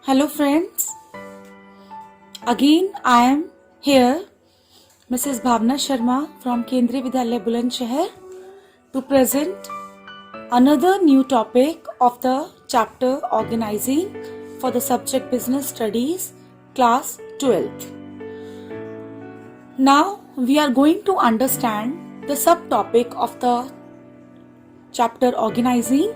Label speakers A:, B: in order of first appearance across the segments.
A: Hello friends, again I am here, Mrs. Bhavna Sharma from Kendriya Vidyalaya Bulandshahr to present another new topic of the chapter Organizing for the subject Business Studies, class 12th. Now we are going to understand the subtopic of the chapter Organizing.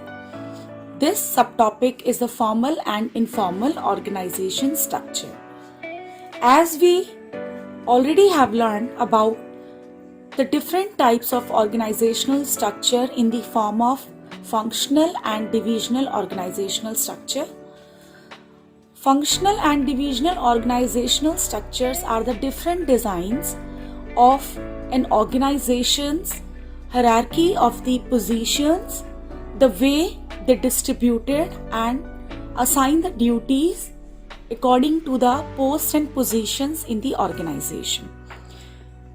A: This subtopic is the formal and informal organization structure. As we already have learned about the different types of organizational structure in the form of functional and divisional organizational structure. Functional and divisional organizational structures are the different designs of an organization's hierarchy of the positions, the way they distributed and assign the duties according to the posts and positions in the organization.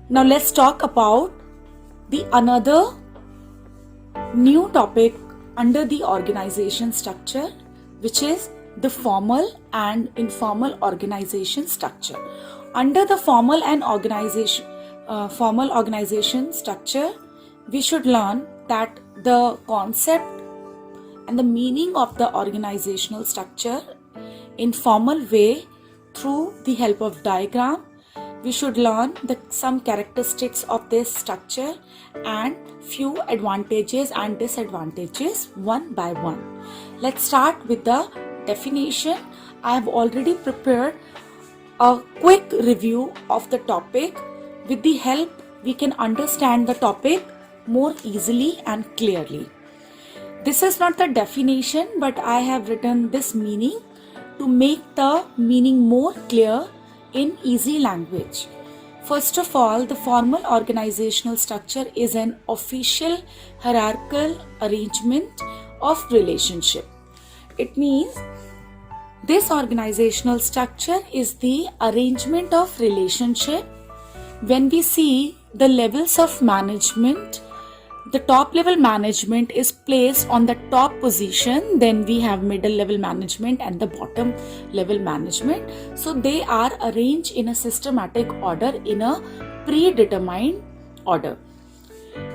A: Now let's talk about the another new topic under the organization structure, which is the formal and informal organization structure. Under the formal organization structure, we should learn that the concept and the meaning of the organizational structure in formal way through the help of diagram. We should learn some characteristics of this structure and few advantages and disadvantages one by one. Let's start with the definition. I have already prepared a quick review of the topic. With the help, we can understand the topic more easily and clearly. This is not the definition, but I have written this meaning to make the meaning more clear in easy language. First of all, the formal organizational structure is an official hierarchical arrangement of relationship. It means this organizational structure is the arrangement of relationship. When we see the levels of management, the top level management is placed on the top position, then we have middle level management and the bottom level management. So they are arranged in a systematic order, in a predetermined order.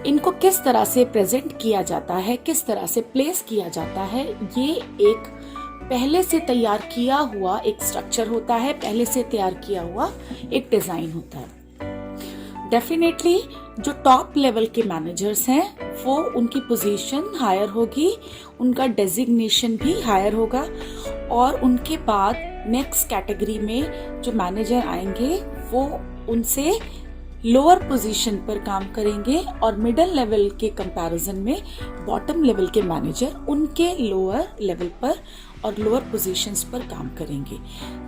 A: इनको किस तरह से present किया जाता है, किस तरह से प्लेस किया जाता है, ये एक पहले से तैयार किया हुआ एक स्ट्रक्चर होता है, पहले से तैयार किया हुआ एक डिजाइन होता है. डेफिनेटली जो टॉप लेवल के मैनेजर्स हैं वो उनकी पोजीशन हायर होगी, उनका डेजिग्नेशन भी हायर होगा और उनके बाद नेक्स्ट कैटेगरी में जो मैनेजर आएंगे वो उनसे लोअर पोजीशन पर काम करेंगे और मिडिल लेवल के कंपैरिजन में बॉटम लेवल के मैनेजर उनके लोअर लेवल पर और लोअर पोजीशंस पर काम करेंगे.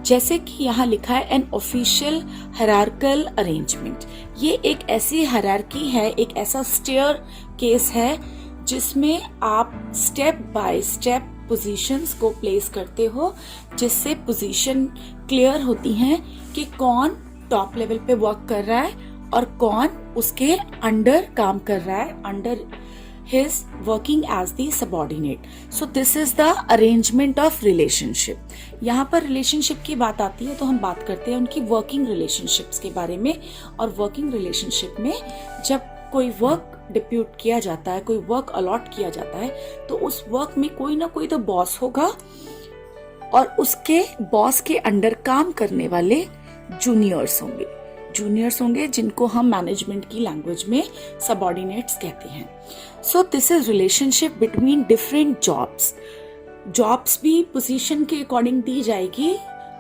A: जैसे कि यहाँ लिखा है एन ऑफिशियल हायरार्किकल अरेंजमेंट. ये एक ऐसी हायरार्की है, एक ऐसा स्टेयर केस है जिसमें आप स्टेप बाय स्टेप पोजीशंस को प्लेस करते हो, जिससे पोजीशन क्लियर होती हैं कि कौन टॉप लेवल पे वर्क कर रहा है और कौन उसके अंडर काम कर रहा है, under his working as the subordinate. So this is the arrangement of relationship. यहाँ पर relationship की बात आती है तो हम बात करते हैं उनकी working relationships के बारे में. और working relationship में जब कोई work depute किया जाता है, कोई work allot किया जाता है, तो उस work में कोई ना कोई तो boss होगा और उसके boss के अंडर काम करने वाले juniors होंगे जिनको हम मैनेजमेंट की लैंग्वेज में सबऑर्डिनेट्स कहते हैं. So this is relationship between different jobs भी पोजीशन के अकॉर्डिंग दी जाएगी.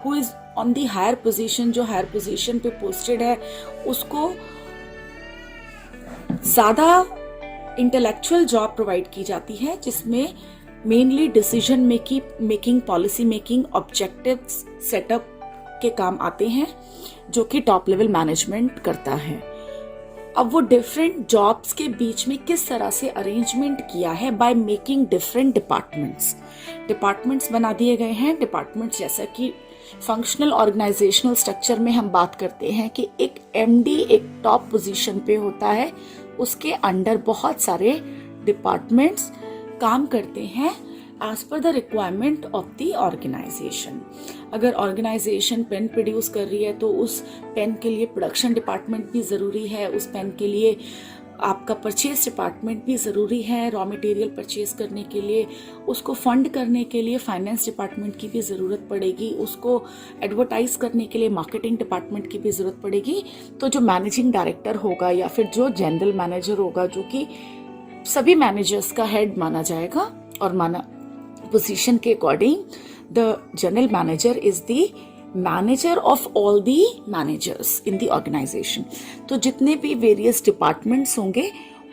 A: Who is on the higher position, जो हायर पोजीशन पे पोस्टेड है उसको ज्यादा इंटेलेक्चुअल जॉब प्रोवाइड की जाती है, जिसमें mainly decision making, policy making, objectives setup के काम आते हैं, जो कि टॉप लेवल मैनेजमेंट करता है. अब वो डिफरेंट जॉब्स के बीच में किस तरह से अरेंजमेंट किया है, बाय मेकिंग डिफरेंट डिपार्टमेंट्स बना दिए गए हैं. डिपार्टमेंट्स जैसा कि फंक्शनल ऑर्गेनाइजेशनल स्ट्रक्चर में हम बात करते हैं कि एक एमडी एक टॉप पोजीशन पे होता है, उसके अंडर बहुत सारे डिपार्टमेंट्स काम करते हैं as per the requirement of the organisation. अगर ऑर्गेनाइजेशन पेन प्रोड्यूस कर रही है तो उस पेन के लिए प्रोडक्शन डिपार्टमेंट भी ज़रूरी है, उस पेन के लिए आपका परचेज डिपार्टमेंट भी ज़रूरी है, रॉ मटेरियल परचेज करने के लिए, उसको फंड करने के लिए फाइनेंस डिपार्टमेंट की भी ज़रूरत पड़ेगी, उसको एडवर्टाइज करने के लिए मार्केटिंग डिपार्टमेंट की भी ज़रूरत पड़ेगी। तो जो मैनेजिंग डायरेक्टर होगा या फिर जो जनरल मैनेजर होगा, जो कि सभी मैनेजर्स का हेड माना जाएगा और माना पोजीशन के according, the general manager is the manager of all the managers in the organisation. तो जितने भी वेरियस डिपार्टमेंट्स होंगे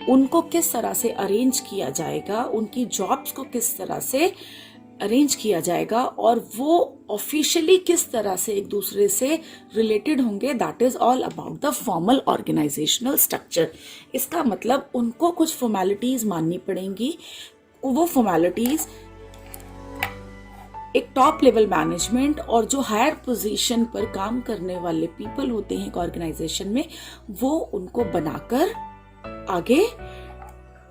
A: उनको किस तरह से अरेंज किया जाएगा, उनकी जॉब्स को किस तरह से अरेंज किया जाएगा और वो ऑफिशियली किस तरह से एक दूसरे से रिलेटेड होंगे, that is all about the formal organisational structure. इसका मतलब उनको कुछ फॉर्मेलिटीज माननी पड़ेंगी। वो फॉर्मेलिटीज एक टॉप लेवल मैनेजमेंट और जो हायर पोजीशन पर काम करने वाले पीपल होते हैं एक ऑर्गेनाइजेशन में, वो उनको बनाकर आगे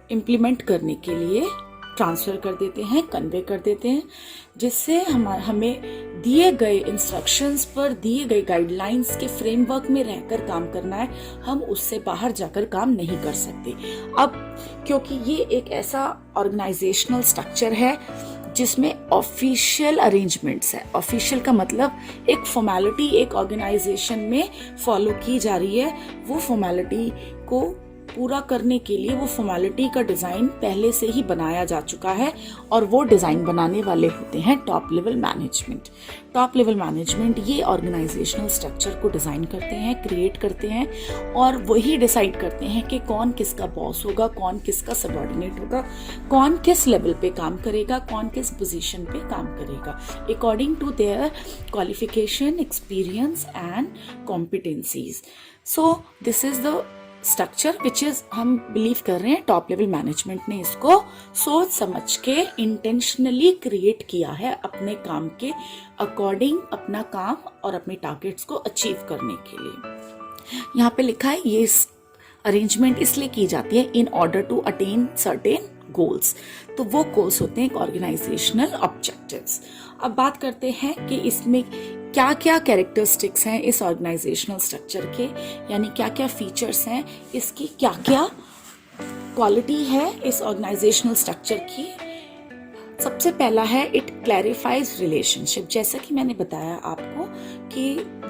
A: इम्प्लीमेंट करने के लिए ट्रांसफर कर देते हैं, कन्वे कर देते हैं, जिससे हमें दिए गए इंस्ट्रक्शंस पर, दिए गए गाइडलाइंस के फ्रेमवर्क में रहकर काम करना है। हम उससे बाहर जाकर काम नहीं कर सकते। अब क्योंकि ये एक ऐसा ऑर्गेनाइजेशनल स्ट्रक्चर है जिसमें ऑफिशियल अरेंजमेंट्स है। ऑफिशियल का मतलब एक फॉर्मेलिटी एक ऑर्गेनाइजेशन में फॉलो की जा रही है। वो फॉर्मेलिटी को पूरा करने के लिए वो फॉर्मेलिटी का डिजाइन पहले से ही बनाया जा चुका है और वो डिजाइन बनाने वाले होते हैं top level management. Top level management ये ऑर्गेनाइजेशनल स्ट्रक्चर को डिजाइन करते हैं, क्रिएट करते हैं और वही डिसाइड करते हैं कि कौन किसका बॉस होगा, कौन किसका सबऑर्डिनेट होगा, कौन किस लेवल पे काम करेगा, कौन किस पोजीशन पे काम करेगा, according to their qualification, experience and competencies. So this is the structure which is, हम बिलीव कर रहे हैं टॉप लेवल मैनेजमेंट ने इसको सोच समझ के इंटेंशनली क्रिएट किया है अपने काम के अकॉर्डिंग, अपना काम और अपने टारगेट्स को अचीव करने के लिए। यहाँ पे लिखा है ये अरेंजमेंट इसलिए की जाती है in order to attain certain goals. तो वो गोल्स होते हैं ऑर्गेनाइजेशनल ऑब्जेक्टिव्स। अब बात करते हैं कि इसमें क्या क्या कैरेक्टरिस्टिक्स हैं इस ऑर्गेनाइजेशनल स्ट्रक्चर के, यानी क्या क्या फीचर्स हैं, इसकी क्या क्या क्वालिटी है इस ऑर्गेनाइजेशनल स्ट्रक्चर की। सबसे पहला है इट क्लैरिफाइज रिलेशनशिप। जैसा कि मैंने बताया आपको कि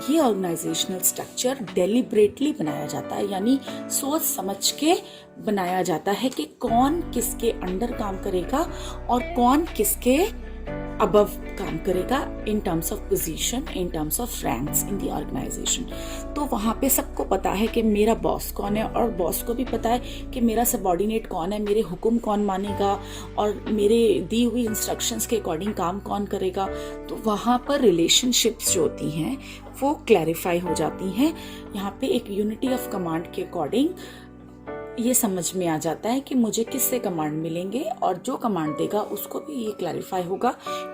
A: ये ऑर्गेनाइजेशनल स्ट्रक्चर डेलिब्रेटली बनाया जाता है, यानी सोच समझ के बनाया जाता है कि कौन किसके अंडर काम करेगा और कौन किसके अबव काम करेगा in terms of position, in terms of ranks in the organisation. तो वहाँ पे सबको पता है कि मेरा बॉस कौन है और बॉस को भी पता है कि मेरा सबऑर्डिनेट कौन है, मेरे हुक्म कौन मानेगा और मेरे दी हुई इंस्ट्रक्शंस के अकॉर्डिंग काम कौन करेगा। तो वहाँ पर रिलेशनशिप्स जो होती हैं वो क्लैरिफाई हो जाती हैं। यहाँ पे एक यूनिटी ऑफ कमांड के अकॉर्डिंग ये समझ में आ जाता है कि मुझे किससे कमांड मिलेंगे और जो कमांड देगा उसको भी ये क्लैरिफाई होगा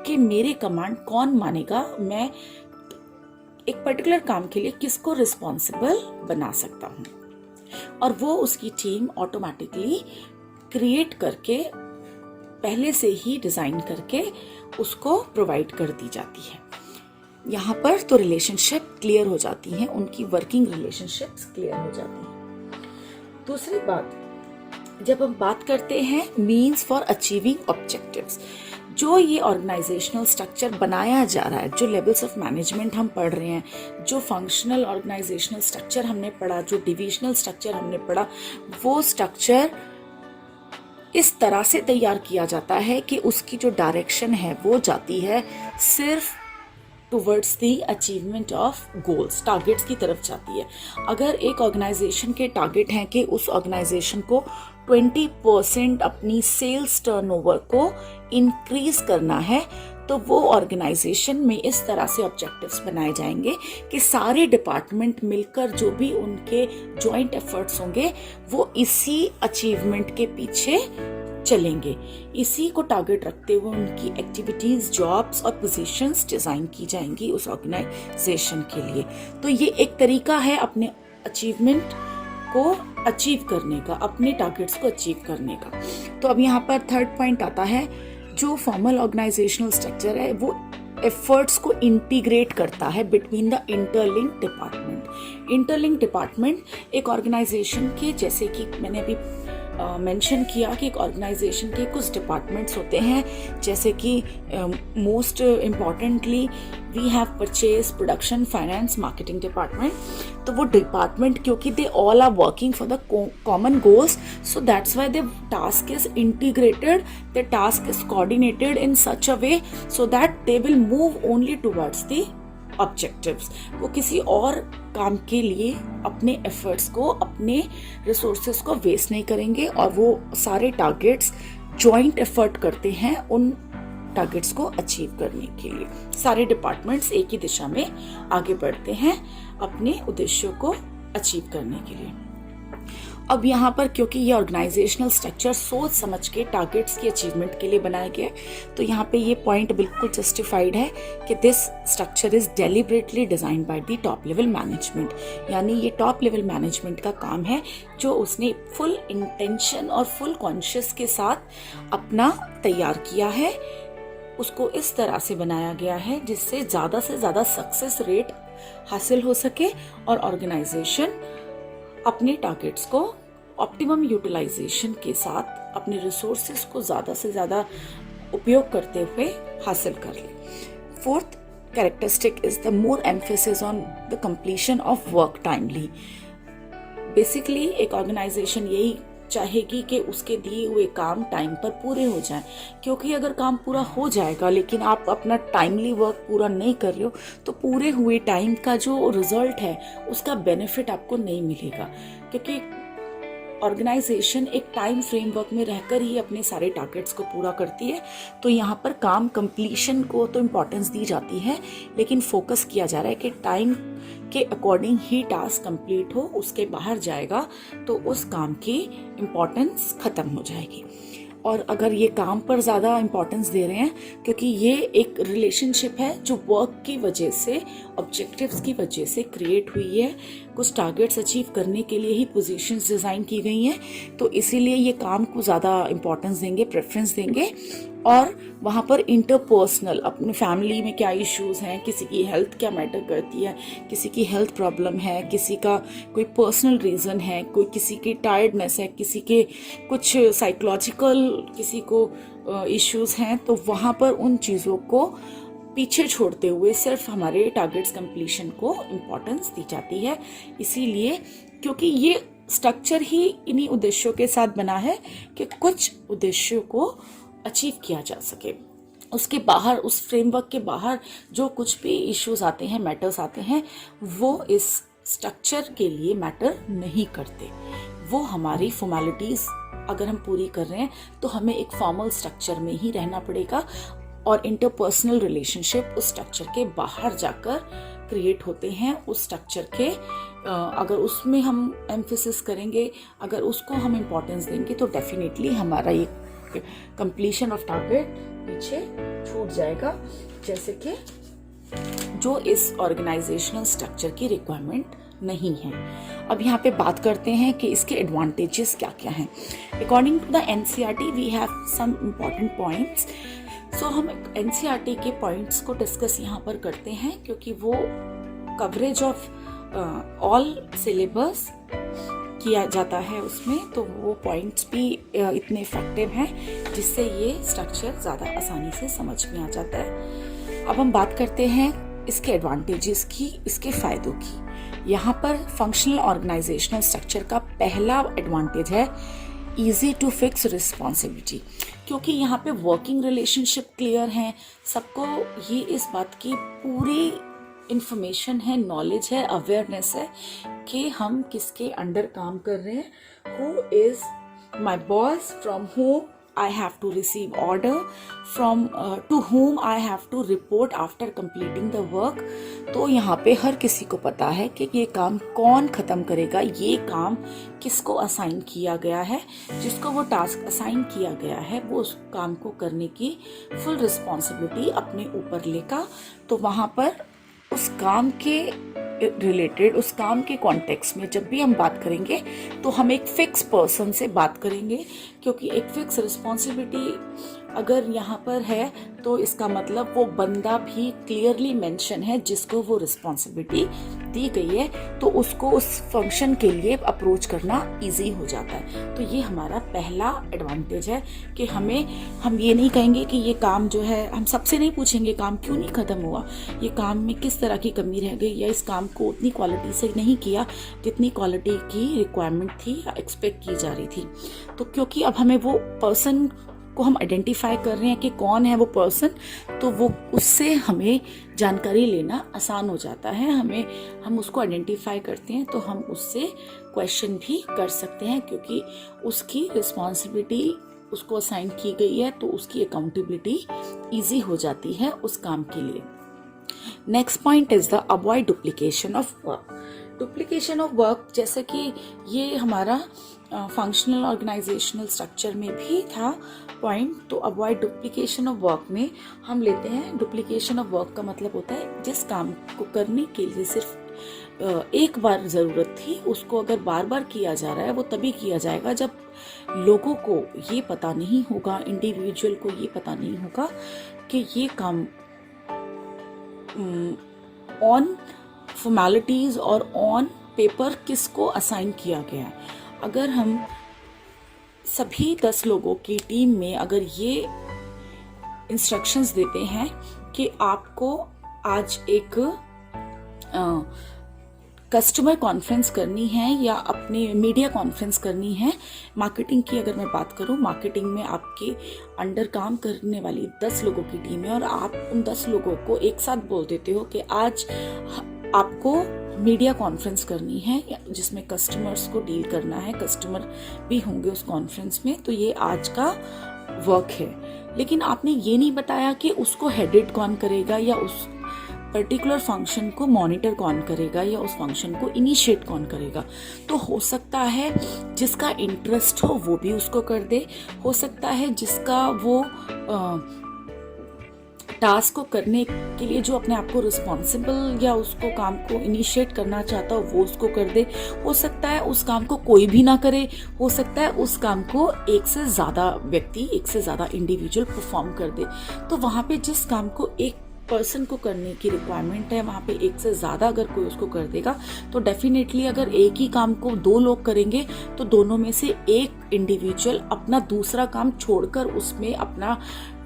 A: कि मेरे कमांड कौन मानेगा, मैं एक पर्टिकुलर काम के लिए किसको रिस्पॉन्सिबल बना सकता हूँ। और वो उसकी टीम ऑटोमेटिकली क्रिएट करके पहले से ही डिजाइन करके उसको प्रोवाइड कर दी जाती है। यहाँ पर तो रिलेशनशिप क्लियर हो जाती है, उनकी वर्किंग रिलेशनशिप्स क्लियर हो जाती हैं। दूसरी बात, जब हम बात करते हैं मीन्स फॉर अचीविंग ऑब्जेक्टिव्स, जो ये ऑर्गेनाइजेशनल स्ट्रक्चर बनाया जा रहा है, जो लेवल्स ऑफ मैनेजमेंट हम पढ़ रहे हैं, जो फंक्शनल ऑर्गेनाइजेशनल स्ट्रक्चर हमने पढ़ा, जो डिविजनल स्ट्रक्चर हमने पढ़ा, वो स्ट्रक्चर इस तरह से तैयार किया जाता है कि उसकी जो डायरेक्शन है वो जाती है सिर्फ towards the achievement of goals, targets की तरफ जाती है। अगर एक ऑर्गेनाइजेशन के टारगेट हैं कि उस ऑर्गेनाइजेशन को 20% अपनी सेल्स टर्नओवर को इंक्रीज करना है, तो वो ऑर्गेनाइजेशन में इस तरह से ऑब्जेक्टिव्स बनाए जाएंगे कि सारे डिपार्टमेंट मिलकर जो भी उनके जॉइंट एफर्ट्स होंगे वो इसी अचीवमेंट के पीछे चलेंगे। इसी को टारगेट रखते हुए उनकी एक्टिविटीज, जॉब्स और पोजीशंस डिजाइन की जाएंगी उस ऑर्गेनाइजेशन के लिए। तो ये एक तरीका है अपने अचीवमेंट को अचीव करने का, अपने टारगेट्स को अचीव करने का। तो अब यहाँ पर थर्ड पॉइंट आता है जो फॉर्मल ऑर्गेनाइजेशनल स्ट्रक्चर है वो एफर्ट्स को इंटीग्रेट करता है between the interlink department. Interlink department एक ऑर्गेनाइजेशन के, जैसे कि मैंने अभी मेंशन किया कि एक ऑर्गेनाइजेशन के कुछ डिपार्टमेंट्स होते हैं, जैसे कि most importantly we have purchase, production, finance, marketing department. तो वो डिपार्टमेंट, क्योंकि they all are working for the common goals, so that's why the task is integrated, the task is coordinated in such a way so that they will move only towards the objectives. वो किसी और काम के लिए अपने efforts को, अपने resources को वेस्ट नहीं करेंगे और वो सारे टारगेट्स जॉइंट एफर्ट करते हैं उन टारगेट्स को अचीव करने के लिए। सारे डिपार्टमेंट्स एक ही दिशा में आगे बढ़ते हैं अपने उद्देश्यों को अचीव करने के लिए। अब यहाँ पर क्योंकि ये ऑर्गेनाइजेशनल स्ट्रक्चर सोच समझ के टारगेट्स की अचीवमेंट के लिए बनाया गया है, तो यहाँ पे ये पॉइंट बिल्कुल जस्टिफाइड है कि this structure is deliberately design by the top level management. यानी ये टॉप लेवल मैनेजमेंट का काम है, जो उसने फुल इंटेंशन और फुल कॉन्शियस के साथ अपना तैयार किया है। उसको इस तरह से बनाया गया है जिससे ज़्यादा से ज़्यादा सक्सेस रेट हासिल हो सके और ऑर्गेनाइजेशन अपने टारगेट्स को ऑप्टिमम यूटिलाइजेशन के साथ अपने रिसोर्सेज को ज़्यादा से ज़्यादा उपयोग करते हुए हासिल कर ले। Fourth characteristic is the more emphasis on the completion of work timely. Basically एक ऑर्गेनाइजेशन यही चाहेगी कि उसके दिए हुए काम टाइम पर पूरे हो जाएं, क्योंकि अगर काम पूरा हो जाएगा लेकिन आप अपना टाइमली वर्क पूरा नहीं कर रहे हो तो पूरे हुए टाइम का जो रिजल्ट है उसका बेनिफिट आपको नहीं मिलेगा। क्योंकि ऑर्गेनाइजेशन एक टाइम फ्रेमवर्क में रहकर ही अपने सारे टारगेट्स को पूरा करती है। तो यहाँ पर काम कंप्लीशन को तो इम्पोर्टेंस दी जाती है, लेकिन फोकस किया जा रहा है कि टाइम के अकॉर्डिंग ही टास्क कंप्लीट हो, उसके बाहर जाएगा तो उस काम की इम्पोर्टेंस खत्म हो जाएगी। और अगर ये काम पर ज़्यादा इम्पोर्टेंस दे रहे हैं, क्योंकि ये एक रिलेशनशिप है जो वर्क की वजह से, ऑब्जेक्टिव्स की वजह से क्रिएट हुई है, कुछ टारगेट्स अचीव करने के लिए ही पोजीशंस डिज़ाइन की गई हैं, तो इसीलिए ये काम को ज़्यादा इम्पोर्टेंस देंगे, प्रेफरेंस देंगे। और वहाँ पर इंटरपर्सनल, अपने फैमिली में क्या इश्यूज़ हैं, किसी की हेल्थ क्या मैटर करती है, किसी की हेल्थ प्रॉब्लम है, किसी का कोई पर्सनल रीज़न है, कोई किसी की टायर्डनेस है, किसी के कुछ साइकोलॉजिकल किसी को इश्यूज़ हैं, तो वहाँ पर उन चीज़ों को पीछे छोड़ते हुए सिर्फ हमारे टारगेट्स कंप्लीशन को इम्पोर्टेंस दी जाती है। इसीलिए क्योंकि ये स्ट्रक्चर ही इन्हीं उद्देश्यों के साथ बना है कि कुछ उद्देश्यों को अचीव किया जा सके। उसके बाहर, उस फ्रेमवर्क के बाहर जो कुछ भी इश्यूज आते हैं, मैटर्स आते हैं, वो इस स्ट्रक्चर के लिए मैटर नहीं करते। वो हमारी फॉर्मेलिटीज अगर हम पूरी कर रहे हैं तो हमें एक फॉर्मल स्ट्रक्चर में ही रहना पड़ेगा, और इंटरपर्सनल रिलेशनशिप उस स्ट्रक्चर के बाहर जाकर क्रिएट होते हैं। उस स्ट्रक्चर के अगर उसमें हम एम्फेसिस करेंगे, अगर उसको हम इम्पोर्टेंस देंगे, तो डेफिनेटली हमारा ये कंप्लीशन ऑफ टारगेट पीछे छूट जाएगा, जैसे कि जो इस ऑर्गेनाइजेशनल स्ट्रक्चर की रिक्वायरमेंट नहीं है। अब यहाँ पे बात करते हैं कि इसके एडवांटेजेस क्या क्या हैं। According to the NCERT we have some important points. So हम एनसीईआरटी के पॉइंट्स को डिस्कस यहाँ पर करते हैं, क्योंकि वो कवरेज ऑफ ऑल सिलेबस किया जाता है उसमें, तो वो पॉइंट्स भी इतने इफेक्टिव हैं जिससे ये स्ट्रक्चर ज़्यादा आसानी से समझ में आ जाता है। अब हम बात करते हैं इसके एडवांटेजेस की, इसके फ़ायदों की। यहाँ पर फंक्शनल ऑर्गेनाइजेशनल स्ट्रक्चर का पहला एडवांटेज है ईजी टू फिक्स रिस्पॉन्सिबिलिटी, क्योंकि यहाँ पे वर्किंग रिलेशनशिप क्लियर हैं, सबको ये इस बात की पूरी इंफॉर्मेशन है, नॉलेज है, अवेयरनेस है कि हम किसके अंडर काम कर रहे हैं, who is my boss, from whom I have to receive order, from to whom I have to report after completing the work। तो यहाँ पे हर किसी को पता है कि ये काम कौन ख़त्म करेगा, ये काम किसको असाइन किया गया है, जिसको वो टास्क असाइन किया गया है वो उस काम को करने की फुल रिस्पॉन्सिबिलिटी अपने ऊपर लेगा। तो वहाँ पर उस काम के रिलेटेड, उस काम के कॉन्टेक्स्ट में जब भी हम बात करेंगे तो हम एक फिक्स पर्सन से बात करेंगे, क्योंकि एक फिक्स रिस्पॉन्सिबिलिटी अगर यहाँ पर है तो इसका मतलब वो बंदा भी क्लियरली मेंशन है जिसको वो रिस्पॉन्सिबिलिटी दी गई है, तो उसको उस फंक्शन के लिए अप्रोच करना इजी हो जाता है। तो ये हमारा पहला एडवांटेज है कि हम ये नहीं कहेंगे कि ये काम जो है, हम सबसे नहीं पूछेंगे काम क्यों नहीं ख़त्म हुआ, ये काम में किस तरह की कमी रह गई, या इस काम को उतनी क्वालिटी से नहीं किया जितनी क्वालिटी की रिक्वायरमेंट थी या एक्सपेक्ट की जा रही थी। तो क्योंकि अब हमें वो पर्सन को हम आइडेंटिफाई कर रहे हैं कि कौन है वो पर्सन, तो वो उससे हमें जानकारी लेना आसान हो जाता है। हम उसको आइडेंटिफाई करते हैं तो हम उससे क्वेश्चन भी कर सकते हैं, क्योंकि उसकी रिस्पॉन्सिबिलिटी उसको असाइन की गई है, तो उसकी अकाउंटेबिलिटी ईजी हो जाती है उस काम के लिए। Next point is the avoid duplication of work. Duplication of work, जैसे कि ये हमारा फंक्शनल ऑर्गेनाइजेशनल स्ट्रक्चर में भी था पॉइंट, तो अवॉइड डुप्लीकेशन ऑफ वर्क में हम लेते हैं, डुप्लीकेशन ऑफ वर्क का मतलब होता है जिस काम को करने के लिए सिर्फ एक बार ज़रूरत थी, उसको अगर बार बार किया जा रहा है, वो तभी किया जाएगा जब लोगों को ये पता नहीं होगा, इंडिविजुअल को ये पता नहीं होगा कि ये काम ऑन फॉर्मेलिटीज और ऑन पेपर किसको असाइन किया गया है। अगर हम सभी 10 लोगों की टीम में अगर ये इंस्ट्रक्शंस देते हैं कि आपको आज एक कस्टमर कॉन्फ्रेंस करनी है या अपनी मीडिया कॉन्फ्रेंस करनी है, मार्केटिंग की अगर मैं बात करूं, मार्केटिंग में आपके अंडर काम करने वाली 10 लोगों की टीम है और आप उन 10 लोगों को एक साथ बोल देते हो कि आज आपको मीडिया कॉन्फ्रेंस करनी है जिसमें कस्टमर्स को डील करना है, कस्टमर भी होंगे उस कॉन्फ्रेंस में, तो ये आज का वर्क है। लेकिन आपने ये नहीं बताया कि उसको हेडेड कौन करेगा, या उस पर्टिकुलर फंक्शन को मॉनिटर कौन करेगा, या उस फंक्शन को इनिशिएट कौन करेगा। तो हो सकता है जिसका इंटरेस्ट हो वो भी उसको कर दे, हो सकता है जिसका वो टास्क को करने के लिए जो अपने आप को रिस्पॉन्सिबल या उसको काम को इनिशिएट करना चाहता हो वो उसको कर दे, हो सकता है उस काम को कोई भी ना करे, हो सकता है उस काम को एक से ज़्यादा व्यक्ति, एक से ज़्यादा इंडिविजुअल परफॉर्म कर दे। तो वहाँ पे जिस काम को एक पर्सन को करने की रिक्वायरमेंट है, वहाँ पे एक से ज़्यादा अगर कोई उसको कर देगा तो डेफिनेटली अगर एक ही काम को 2 लोग करेंगे तो दोनों में से एक इंडिविजुअल अपना दूसरा काम छोड़कर उसमें अपना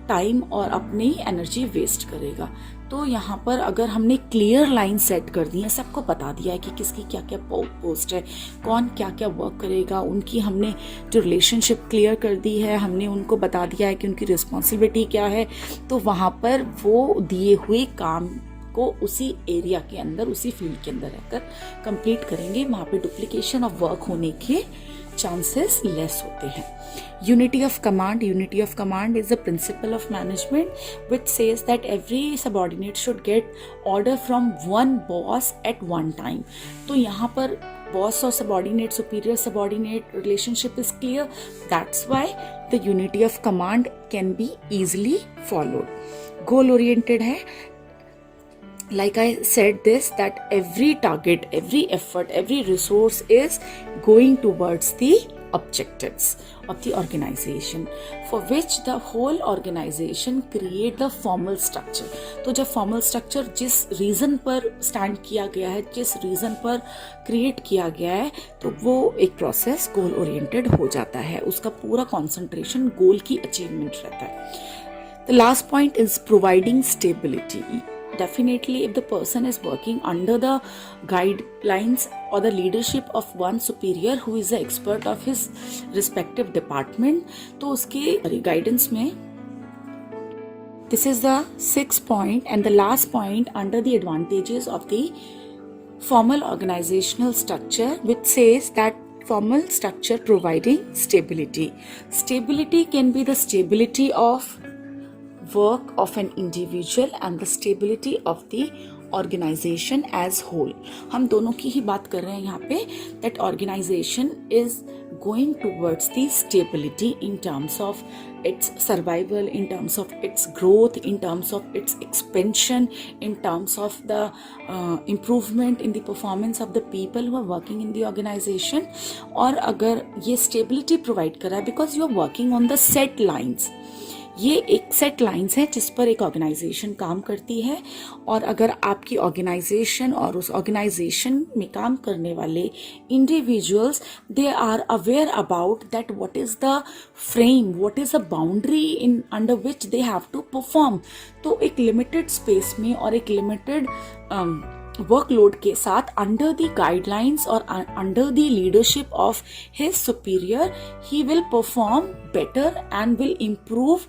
A: टाइम और अपनी एनर्जी वेस्ट करेगा। तो यहाँ पर अगर हमने क्लियर लाइन सेट कर दी है, सबको बता दिया है कि किसकी क्या क्या पोस्ट है, कौन क्या क्या वर्क करेगा, उनकी हमने जो रिलेशनशिप क्लियर कर दी है, हमने उनको बता दिया है कि उनकी रिस्पॉन्सिबिलिटी क्या है, तो वहाँ पर वो दिए हुए काम को उसी एरिया के अंदर, उसी फील्ड के अंदर रहकर कंप्लीट करेंगे। वहाँ पे डुप्लीकेशन ऑफ वर्क होने के चांसेस लेस होते हैं। Unity of command is the principle of management which says that every subordinate should get order from one boss at one time. तो यहाँ पर boss और subordinate, superior subordinate relationship is clear. That's why the unity of command can be easily followed. Goal oriented है, like I said this, that every target, every effort, every resource is going towards the objectives of the organization for which the whole organization create the formal structure. तो जब formal structure जिस reason पर stand किया गया है, जिस reason पर create किया गया है, तो वो एक प्रोसेस गोल ओरिएंटेड हो जाता है, उसका पूरा कंसंट्रेशन गोल की अचीवमेंट रहता है। The last point is providing stability. Definitely, if the person is working under the guidelines or the leadership of one superior who is the expert of his respective department, तो उसके guidance में this is the 6th point and the last point under the advantages of the formal organizational structure, which says that formal structure providing stability. Stability can be the stability of work of an individual and the stability of the organization as whole. हम दोनों की ही बात कर रहे हैं यहाँ पे, that organization is going towards the stability in terms of its survival, in terms of its growth, in terms of its expansion, in terms of the improvement in the performance of the people who are working in the organization. और अगर ये stability provide कर रहा है because you are working on the set lines, ये एक set lines है जिस पर एक ऑर्गेनाइजेशन काम करती है, और अगर आपकी ऑर्गेनाइजेशन और उस ऑर्गेनाइजेशन में काम करने वाले individuals they are aware about that what is the frame, what is the boundary in under which they have to perform, तो एक लिमिटेड स्पेस में और एक लिमिटेड वर्कलोड के साथ अंडर द गाइडलाइंस और under the leadership of his superior he will perform better and will improve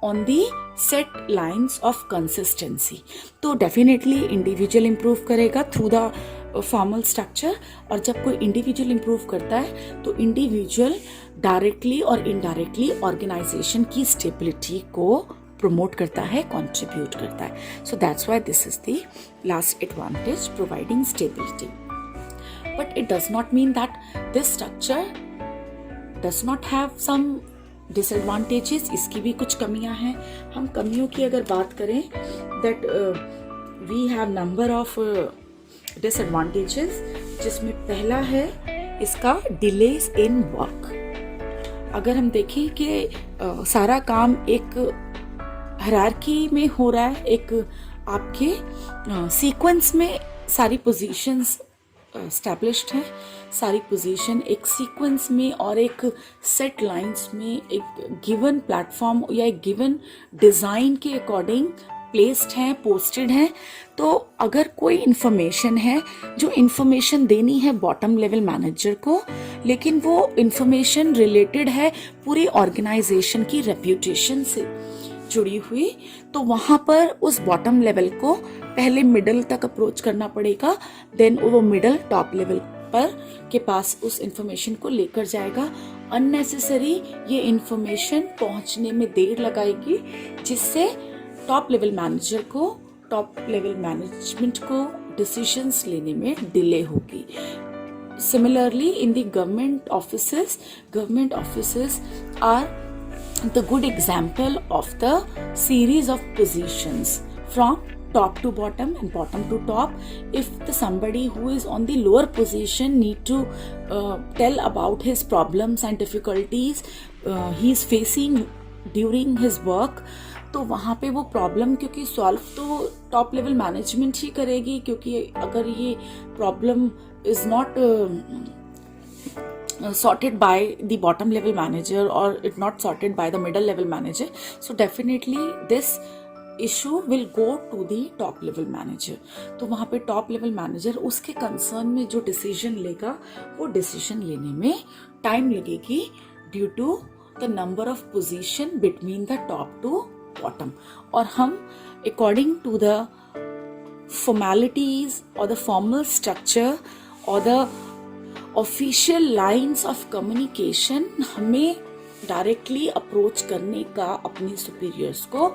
A: on the set lines of consistency. तो definitely individual improve करेगा थ्रू द फॉर्मल स्ट्रक्चर, और जब कोई individual improve करता है तो individual directly और इनडायरेक्टली ऑर्गेनाइजेशन की स्टेबिलिटी को promote करता है, contribute करता है. So that's why this is the last advantage, providing stability. But it does not mean that this structure does not have some disadvantages. इसकी भी कुछ कमियां हैं. हम कमियों की अगर बात करें that we have number of disadvantages, जिसमें पहला है इसका delays in work. अगर हम देखें कि सारा काम एक हायरार्की में हो रहा है, एक आपके सीक्वेंस में सारी पोजीशंस एस्टैब्लिश्ड हैं, सारी पोजीशन एक सीक्वेंस में और एक सेट लाइंस में एक गिवन प्लेटफॉर्म या एक गिवन डिज़ाइन के अकॉर्डिंग प्लेस्ड हैं, पोस्टेड हैं. तो अगर कोई इन्फॉर्मेशन है जो इन्फॉर्मेशन देनी है बॉटम लेवल मैनेजर को, लेकिन वो इन्फॉर्मेशन रिलेटेड है पूरी ऑर्गेनाइजेशन की रेप्यूटेशन से जुड़ी हुई, तो वहां पर उस बॉटम लेवल को पहले मिडल तक अप्रोच करना पड़ेगा, देन वो मिडल टॉप लेवल पर के पास उस इंफॉर्मेशन को लेकर जाएगा. अननेसेसरी ये इंफॉर्मेशन पहुंचने में देर लगाएगी, जिससे टॉप लेवल मैनेजर को, टॉप लेवल मैनेजमेंट को डिसीजंस लेने में डिले होगी. Similarly, in the government offices are the good example of the series of positions from top to bottom and bottom to top. If somebody who is on the lower position need to tell about his problems and difficulties he is facing during his work, तो वहाँ पे वो problem क्योंकि solve तो top level management ही करेगी, क्योंकि अगर ये problem is not sorted by the bottom level manager or it not sorted by the middle level manager, so definitely this issue will go to the top level manager. तो वहाँ पे top level manager उसके concern में जो decision लेगा वो decision लेने में time लगेगी due to the number of position between the top to bottom. और हम according to the formalities or the formal structure or the official lines of communication हमें डायरेक्टली अप्रोच करने का अपने सुपीरियर्स को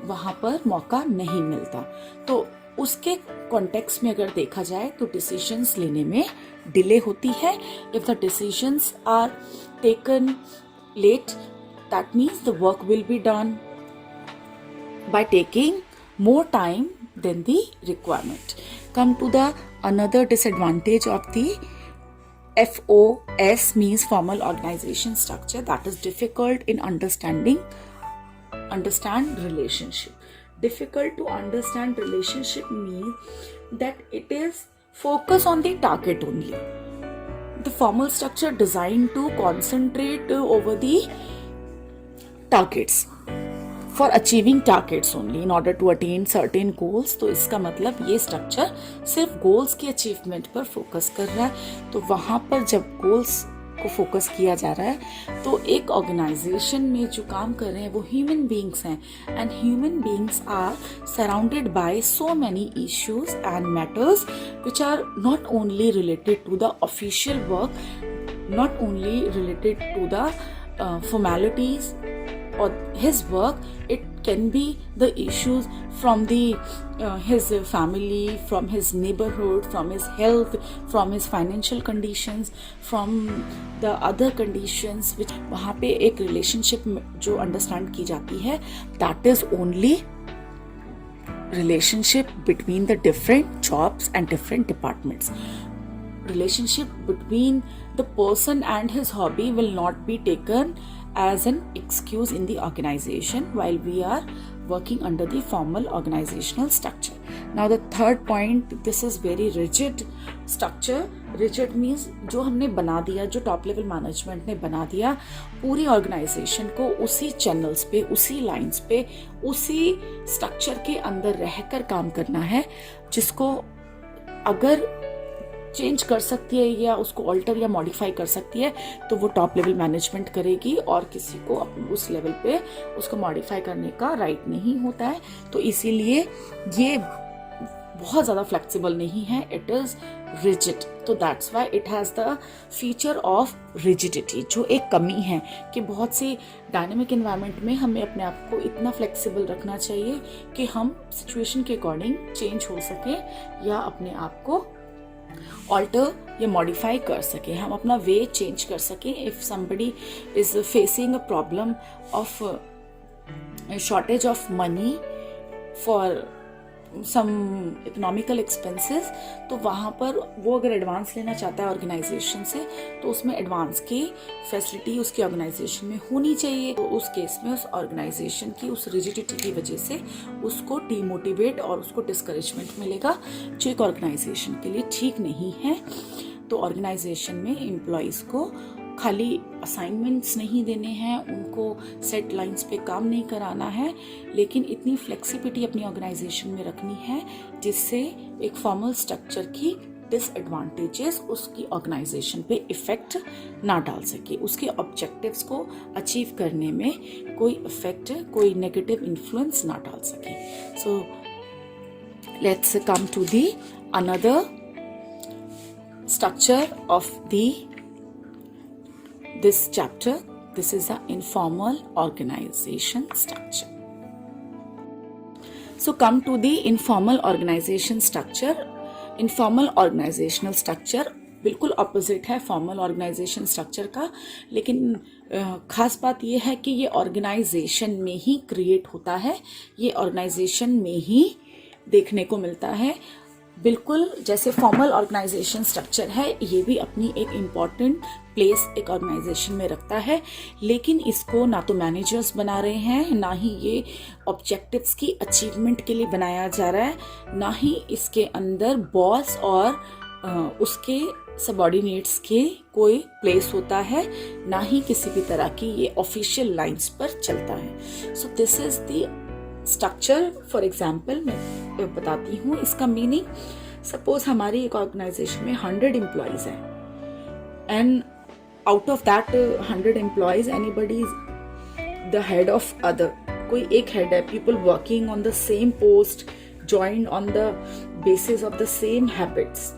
A: वहाँ पर मौका नहीं मिलता. तो उसके कॉन्टेक्स्ट में अगर देखा जाए तो डिसीजंस लेने में डिले होती है. If the decisions are taken late, that means the work will be done by taking more time than the requirement. Come to the another disadvantage of the FOS means formal organization structure, that is difficult in understand relationship. Difficult to understand relationship means that it is focus on the target only. The formal structure designed to concentrate over the targets for achieving targets only in order to attain certain goals. तो इसका मतलब ये structure सिर्फ goals की achievement पर focus कर रहा है. तो वहाँ पर जब गोल्स को फोकस किया जा रहा है तो एक ऑर्गेनाइजेशन में जो काम कर रहे हैं वो ह्यूमन बींग्स हैं, and human beings are surrounded by so many issues and matters which are not only related to the official work, not only related to the formalities or his work, it can be the issues from his family, from his neighborhood, from his health, from his financial conditions, from the other conditions which वहाँ पे एक relationship जो understand की जाती है, that is only relationship between the different jobs and different departments. Relationship between the person and his hobby will not be taken as an excuse in the organization while we are working under the formal organizational structure. Now the third point, this is very rigid structure. Rigid means जो हमने बना दिया, जो top level management ने बना दिया, पूरी organisation को उसी चैनल्स पे, उसी लाइंस पे, उसी स्ट्रक्चर के अंदर रहकर काम करना है, जिसको अगर चेंज कर सकती है या उसको ऑल्टर या मॉडिफाई कर सकती है तो वो टॉप लेवल मैनेजमेंट करेगी, और किसी को उस लेवल पे उसको मॉडिफाई करने का राइट नहीं होता है. तो इसीलिए ये बहुत ज़्यादा फ्लेक्सिबल नहीं है, इट इज़ रिजिड. तो that's why it has the feature of rigidity, जो एक कमी है कि बहुत सी डायनेमिक इन्वायरमेंट में हमें अपने आप को इतना फ्लेक्सिबल रखना चाहिए कि हम सिचुएशन के अकॉर्डिंग चेंज हो सकें या अपने आप को ऑल्टर या मॉडिफाई कर सके, हम अपना वे चेंज कर सके. If somebody is facing a problem of shortage of money for some economical expenses, तो वहाँ पर वो अगर एडवांस लेना चाहता है ऑर्गेनाइजेशन से, तो उसमें एडवांस की फैसिलिटी उसकी ऑर्गेनाइजेशन में होनी चाहिए. तो उस केस में उस ऑर्गेनाइजेशन की उस रिजिडिटी की वजह से उसको डीमोटिवेट और उसको डिस्करेजमेंट मिलेगा, जो एक ऑर्गेनाइजेशन के लिए ठीक नहीं है. तो ऑर्गेनाइजेशन में एम्प्लॉयज़ को खाली असाइनमेंट्स नहीं देने हैं, उनको सेट लाइंस पे काम नहीं कराना है, लेकिन इतनी फ्लेक्सिबिलिटी अपनी ऑर्गेनाइजेशन में रखनी है जिससे एक फॉर्मल स्ट्रक्चर की डिसएडवांटेजेस उसकी ऑर्गेनाइजेशन पे इफेक्ट ना डाल सके, उसके ऑब्जेक्टिव्स को अचीव करने में कोई इफेक्ट, कोई नेगेटिव इन्फ्लुएंस ना डाल सके. So let's come to the another structure of the this chapter. This is the informal organization structure. So come to the informal organization structure. Informal organizational structure बिल्कुल opposite है formal organisation structure का, लेकिन खास बात यह है कि ये ऑर्गेनाइजेशन में ही क्रिएट होता है, ये ऑर्गेनाइजेशन में ही देखने को मिलता है. बिल्कुल जैसे फॉर्मल ऑर्गेनाइजेशन स्ट्रक्चर है, ये भी अपनी एक इम्पॉर्टेंट प्लेस एक ऑर्गेनाइजेशन में रखता है, लेकिन इसको ना तो मैनेजर्स बना रहे हैं, ना ही ये ऑब्जेक्टिव्स की अचीवमेंट के लिए बनाया जा रहा है, ना ही इसके अंदर बॉस और उसके सबऑर्डिनेट्स के कोई प्लेस होता है, ना ही किसी भी तरह की ये ऑफिशियल लाइंस पर चलता है. सो this is the structure. For example मैं बताती हूँ इसका मीनिंग. सपोज हमारी एक ऑर्गेनाइजेशन में 100 एम्प्लॉयज हैं, and out of that 100 employees anybody is the head of other. कोई एक हेड है, people working on the same post, joined on the basis of the same habits.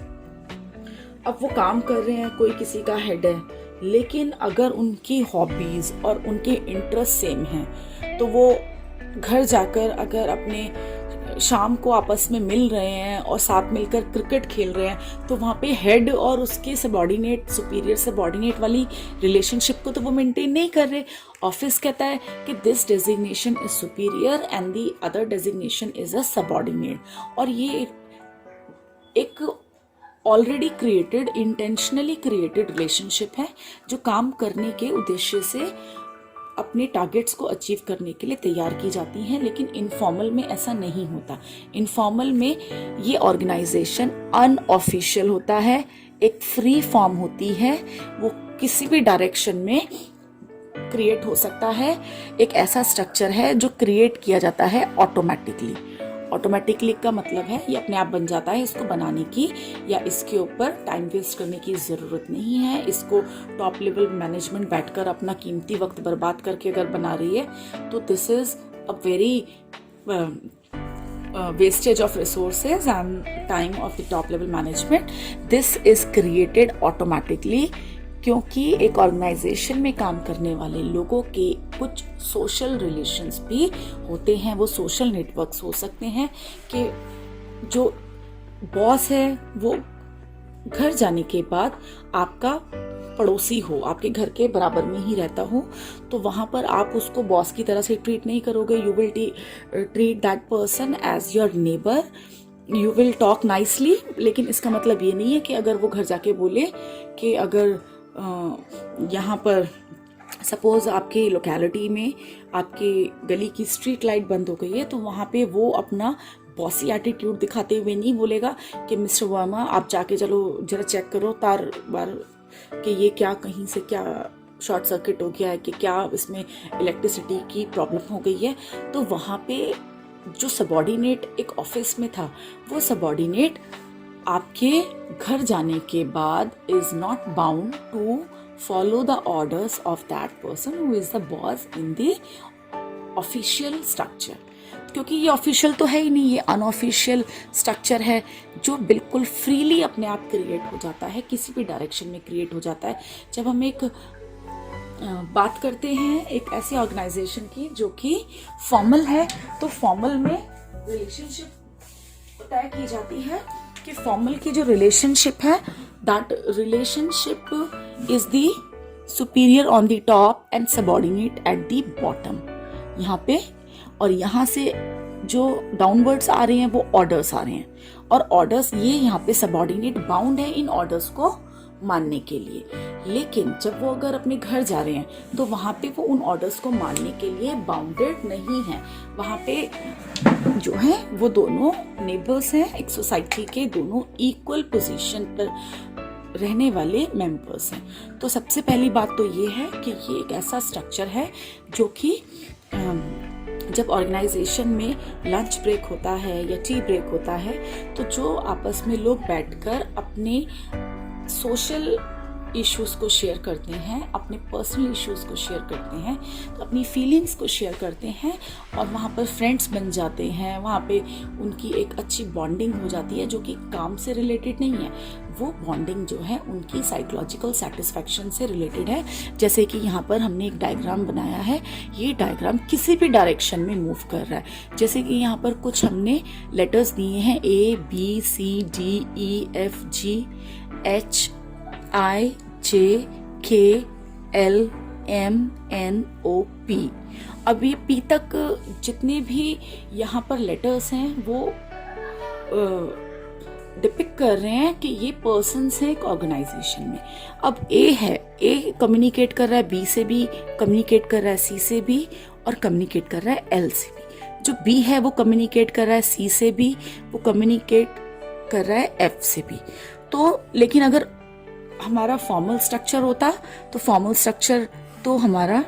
A: अब वो काम कर रहे हैं, कोई किसी का हेड है, लेकिन अगर उनकी हॉबीज और उनके इंटरेस्ट सेम हैं, तो वो घर जाकर अगर अपने शाम को आपस में मिल रहे हैं और साथ मिलकर क्रिकेट खेल रहे हैं, तो वहाँ पे हेड और उसके सबऑर्डिनेट, सुपीरियर सबऑर्डिनेट वाली रिलेशनशिप को तो वो मेंटेन नहीं कर रहे. ऑफिस कहता है कि this designation is superior and the other designation is a subordinate, और ये एक already created, intentionally created relationship है जो काम करने के उद्देश्य से अपने टारगेट्स को अचीव करने के लिए तैयार की जाती हैं. लेकिन इनफॉर्मल में ऐसा नहीं होता. इनफॉर्मल में ये ऑर्गेनाइजेशन अनऑफिशियल होता है, एक फ्री फॉर्म होती है, वो किसी भी डायरेक्शन में क्रिएट हो सकता है. एक ऐसा स्ट्रक्चर है जो क्रिएट किया जाता है ऑटोमेटिकली. ऑटोमेटिकली का मतलब है ये अपने आप बन जाता है, इसको बनाने की या इसके ऊपर टाइम वेस्ट करने की ज़रूरत नहीं है. इसको टॉप लेवल मैनेजमेंट बैठकर अपना कीमती वक्त बर्बाद करके अगर बना रही है, तो this is a very wastage of resources and time of the top level management. This is created automatically क्योंकि एक ऑर्गेनाइजेशन में काम करने वाले लोगों के कुछ सोशल रिलेशंस भी होते हैं। वो सोशल नेटवर्क्स हो सकते हैं कि जो बॉस है वो घर जाने के बाद आपका पड़ोसी हो, आपके घर के बराबर में ही रहता हो, तो वहाँ पर आप उसको बॉस की तरह से ट्रीट नहीं करोगे। You will treat that person as your neighbour, you will talk nicely. लेकिन इसका मतलब ये नहीं है कि अगर वो घर जाके बोले कि अगर यहाँ पर सपोज आपके लोकेलिटी में आपके गली की स्ट्रीट लाइट बंद हो गई है, तो वहाँ पे वो अपना बॉसी एटीट्यूड दिखाते हुए नहीं बोलेगा कि मिस्टर वर्मा आप जाके चलो जरा चेक करो तार बार कि ये क्या कहीं से क्या शॉर्ट सर्किट हो गया है कि क्या इसमें इलेक्ट्रिसिटी की प्रॉब्लम हो गई है। तो वहाँ पे जो सबॉर्डिनेट एक ऑफिस में था, वो सबॉर्डिनेट आपके घर जाने के बाद is not bound to follow the orders of that person who is the boss in the official structure, क्योंकि ये ऑफिशियल तो है ही नहीं, ये अनऑफिशियल स्ट्रक्चर है जो बिल्कुल फ्रीली अपने आप क्रिएट हो जाता है, किसी भी डायरेक्शन में क्रिएट हो जाता है। जब हम एक बात करते हैं एक ऐसे ऑर्गेनाइजेशन की जो कि फॉर्मल है, तो फॉर्मल में रिलेशनशिप तय की जाती है कि फॉर्मल की जो रिलेशनशिप है, that relationship is the superior on the top and subordinate at the bottom. यहाँ पे और यहाँ से जो डाउनवर्ड्स आ रहे हैं वो ऑर्डर्स आ रहे हैं, और ऑर्डर्स ये यहाँ पे सबॉर्डिनेट बाउंड है इन ऑर्डर्स को मानने के लिए। लेकिन जब वो अगर अपने घर जा रहे हैं तो वहाँ पे वो उन ऑर्डर्स को मानने के लिए बाउंडेड नहीं है। वहाँ पे जो है वो दोनों नेबर्स हैं, एक सोसाइटी के दोनों इक्वल पोजीशन पर रहने वाले मेंबर्स हैं। तो सबसे पहली बात तो ये है कि ये एक ऐसा स्ट्रक्चर है जो कि जब ऑर्गेनाइजेशन में लंच ब्रेक होता है या टी ब्रेक होता है, तो जो आपस में लोग बैठकर अपने सोशल इश्यूज को शेयर करते हैं, अपने पर्सनल इश्यूज को शेयर करते हैं, तो अपनी फीलिंग्स को शेयर करते हैं और वहाँ पर फ्रेंड्स बन जाते हैं। वहाँ पे उनकी एक अच्छी बॉन्डिंग हो जाती है जो कि काम से रिलेटेड नहीं है। वो बॉन्डिंग जो है उनकी साइकोलॉजिकल सेटिस्फैक्शन से रिलेटेड है। जैसे कि यहाँ पर हमने एक डायग्राम बनाया है, ये डायग्राम किसी भी डायरेक्शन में मूव कर रहा है। जैसे कि यहाँ पर कुछ हमने लेटर्स दिए हैं A B C D E F G H I J K L M N O P। अब ये P तक जितने भी यहाँ पर लेटर्स हैं वो डिपिक्ट कर रहे हैं कि ये पर्सन्स हैं एक ऑर्गेनाइजेशन में। अब A है, A कम्युनिकेट कर रहा है B से भी, कम्युनिकेट कर रहा है C से भी और कम्युनिकेट कर रहा है L से भी। जो B है वो कम्युनिकेट कर रहा है C से भी, वो कम्युनिकेट कर रहा है F से भी। तो लेकिन अगर हमारा फॉर्मल स्ट्रक्चर होता तो फॉर्मल स्ट्रक्चर तो हमारा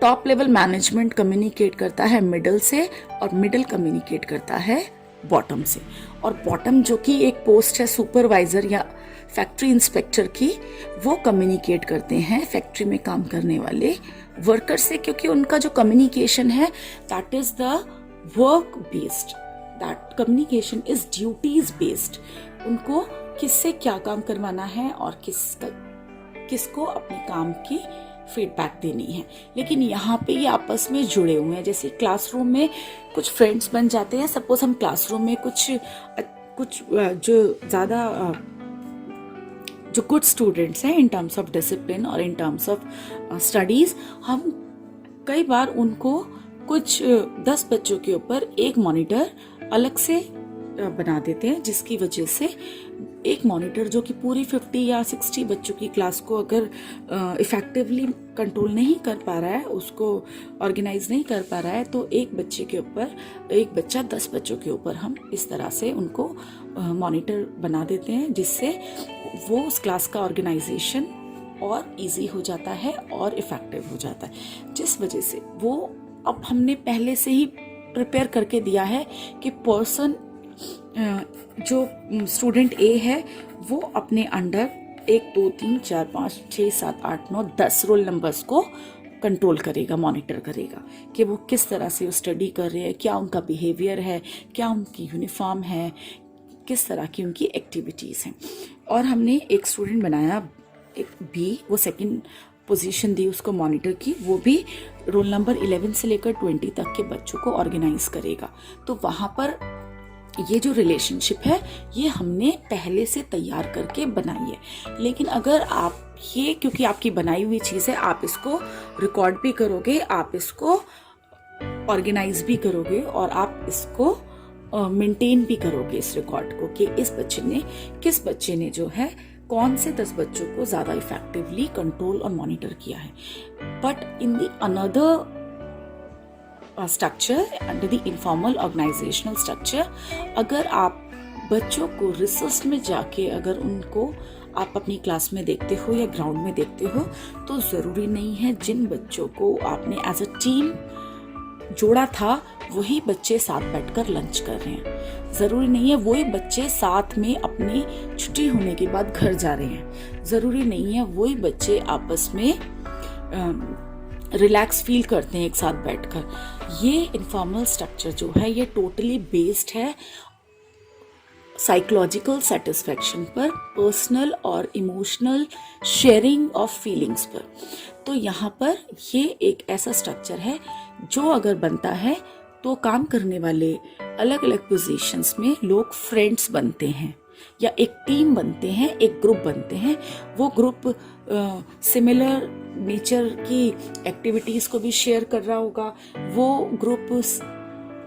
A: टॉप लेवल मैनेजमेंट कम्युनिकेट करता है मिडल से और मिडल कम्युनिकेट करता है बॉटम से, और बॉटम जो कि एक पोस्ट है सुपरवाइजर या फैक्ट्री इंस्पेक्टर की, वो कम्युनिकेट करते हैं फैक्ट्री में काम करने वाले वर्कर से, क्योंकि उनका जो कम्युनिकेशन है that is the work based, that communication is duties based. उनको किससे क्या काम करवाना है और किसको अपने काम की फीडबैक देनी है। लेकिन यहाँ पे ये आपस में जुड़े हुए हैं। जैसे क्लासरूम में कुछ फ्रेंड्स बन जाते हैं। सपोज हम क्लासरूम में कुछ जो ज़्यादा जो गुड स्टूडेंट्स हैं इन टर्म्स ऑफ डिसिप्लिन और इन टर्म्स ऑफ स्टडीज़, हम कई बार उनको कुछ 10 बच्चों के ऊपर एक मॉनिटर अलग से बना देते हैं, जिसकी वजह से एक मॉनिटर जो कि पूरी 50 या 60 बच्चों की क्लास को अगर इफेक्टिवली कंट्रोल नहीं कर पा रहा है, उसको ऑर्गेनाइज नहीं कर पा रहा है, तो एक बच्चे के ऊपर एक बच्चा 10 बच्चों के ऊपर हम इस तरह से उनको मॉनिटर बना देते हैं, जिससे वो उस क्लास का ऑर्गेनाइजेशन और इजी हो जाता है और इफेक्टिव हो जाता है। जिस वजह से वो अब हमने पहले से ही प्रिपेयर करके दिया है कि पर्सन जो स्टूडेंट ए है वो अपने अंडर 1 2 3 4 5 6 7 8 9 10 रोल नंबर्स को कंट्रोल करेगा, मॉनिटर करेगा कि वो किस तरह से स्टडी कर रहे हैं, क्या उनका बिहेवियर है, क्या उनकी यूनिफॉर्म है, किस तरह की उनकी एक्टिविटीज़ हैं। और हमने एक स्टूडेंट बनाया एक बी, वो सेकंड पोजीशन दी उसको मॉनिटर की, वो भी रोल नंबर 11 से लेकर 20 तक के बच्चों को ऑर्गेनाइज करेगा। तो वहाँ पर ये जो रिलेशनशिप है ये हमने पहले से तैयार करके बनाई है। लेकिन अगर आप ये, क्योंकि आपकी बनाई हुई चीज़ है, आप इसको रिकॉर्ड भी करोगे, आप इसको ऑर्गेनाइज भी करोगे और आप इसको मेंटेन भी करोगे इस रिकॉर्ड को कि किस बच्चे ने जो है कौन से 10 बच्चों को ज़्यादा इफेक्टिवली कंट्रोल और मॉनिटर किया है। But in the another structure, under the informal organisational structure, अगर आप बच्चों को रिसर्च में जाके अगर उनको आप अपनी क्लास में देखते हो या ग्राउंड में देखते हो, तो ज़रूरी नहीं है जिन बच्चों को आपने एज अ टीम जोड़ा था वही बच्चे साथ बैठकर लंच कर रहे हैं। ज़रूरी नहीं है वही बच्चे साथ में अपनी छुट्टी होने के बाद घर जा रहे हैं। ज़रूरी नहीं है वही बच्चे आपस में रिलैक्स फील करते हैं एक साथ बैठकर। ये इनफॉर्मल स्ट्रक्चर जो है ये टोटली बेस्ड है साइकोलॉजिकल सेटिस्फैक्शन पर, पर्सनल और इमोशनल शेयरिंग ऑफ फीलिंग्स पर। तो यहाँ पर ये एक ऐसा स्ट्रक्चर है जो अगर बनता है तो काम करने वाले अलग अलग पोजीशंस में लोग फ्रेंड्स बनते हैं या एक टीम बनते हैं, एक ग्रुप बनते हैं। वो ग्रुप सिमिलर नेचर की एक्टिविटीज़ को भी शेयर कर रहा होगा, वो ग्रुप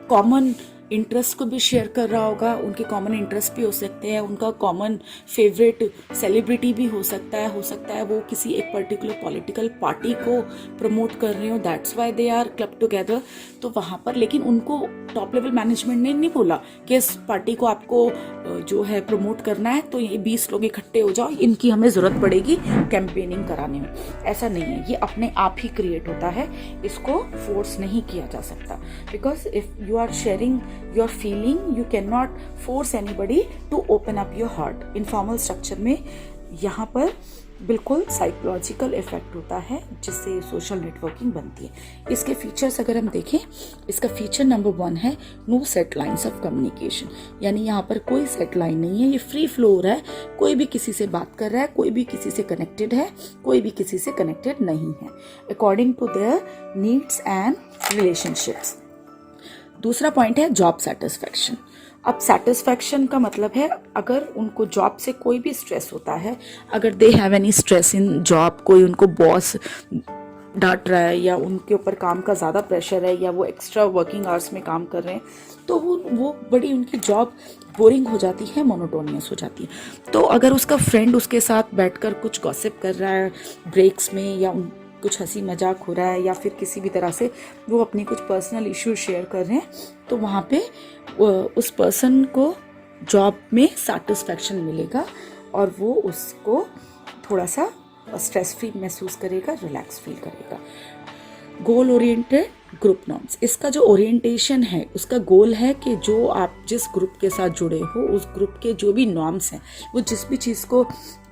A: कॉमन इंटरेस्ट को भी शेयर कर रहा होगा। उनके कॉमन इंटरेस्ट भी हो सकते हैं, उनका कॉमन फेवरेट सेलिब्रिटी भी हो सकता है वो किसी एक पर्टिकुलर पॉलिटिकल पार्टी को प्रमोट कर रहे हो, that's why they are club together. तो वहाँ पर लेकिन उनको टॉप लेवल मैनेजमेंट ने नहीं बोला कि इस पार्टी को आपको जो है प्रमोट करना है तो ये 20 लोग इकट्ठे हो जाओ, इनकी हमें ज़रूरत पड़ेगी कैंपेनिंग कराने में। ऐसा नहीं है, ये अपने आप ही क्रिएट होता है, इसको फोर्स नहीं किया जा सकता। Because if you are sharing your feeling, you cannot force anybody to open up your heart. Informal structure में यहाँ पर बिल्कुल साइकोलॉजिकल इफेक्ट होता है जिससे सोशल नेटवर्किंग बनती है। इसके फीचर्स अगर हम देखें, इसका फीचर नंबर 1 है no set lines of communication, यानी यहाँ पर कोई सेट लाइन नहीं है, ये फ्री फ्लो हो रहा है, कोई भी किसी से बात कर रहा है, कोई भी किसी से कनेक्टेड है, कोई भी किसी से कनेक्टेड नहीं है, according to their needs and relationships. दूसरा पॉइंट है जॉब सेटिस्फैक्शन। अब सेटिस्फैक्शन का मतलब है अगर उनको जॉब से कोई भी स्ट्रेस होता है, अगर they have any stress in job, कोई उनको बॉस डांट रहा है या उनके ऊपर काम का ज़्यादा प्रेशर है या वो एक्स्ट्रा वर्किंग आवर्स में काम कर रहे हैं, तो वो बड़ी उनकी जॉब बोरिंग हो जाती है, मोनोटोनियस हो जाती है। तो अगर उसका फ्रेंड उसके साथ बैठकर कुछ गॉसिप कर रहा है ब्रेक्स में, या कुछ हंसी मजाक हो रहा है, या फिर किसी भी तरह से वो अपनी कुछ पर्सनल इश्यू शेयर कर रहे हैं, तो वहाँ पे उस पर्सन को जॉब में सेटिस्फैक्शन मिलेगा और वो उसको थोड़ा सा स्ट्रेस फ्री महसूस करेगा, रिलैक्स फील करेगा। गोल ओरिएंटेड ग्रुप नॉर्म्स, इसका जो ओरिएंटेशन है उसका गोल है कि जो आप जिस ग्रुप के साथ जुड़े हो उस ग्रुप के जो भी नॉर्म्स हैं, वो जिस भी चीज़ को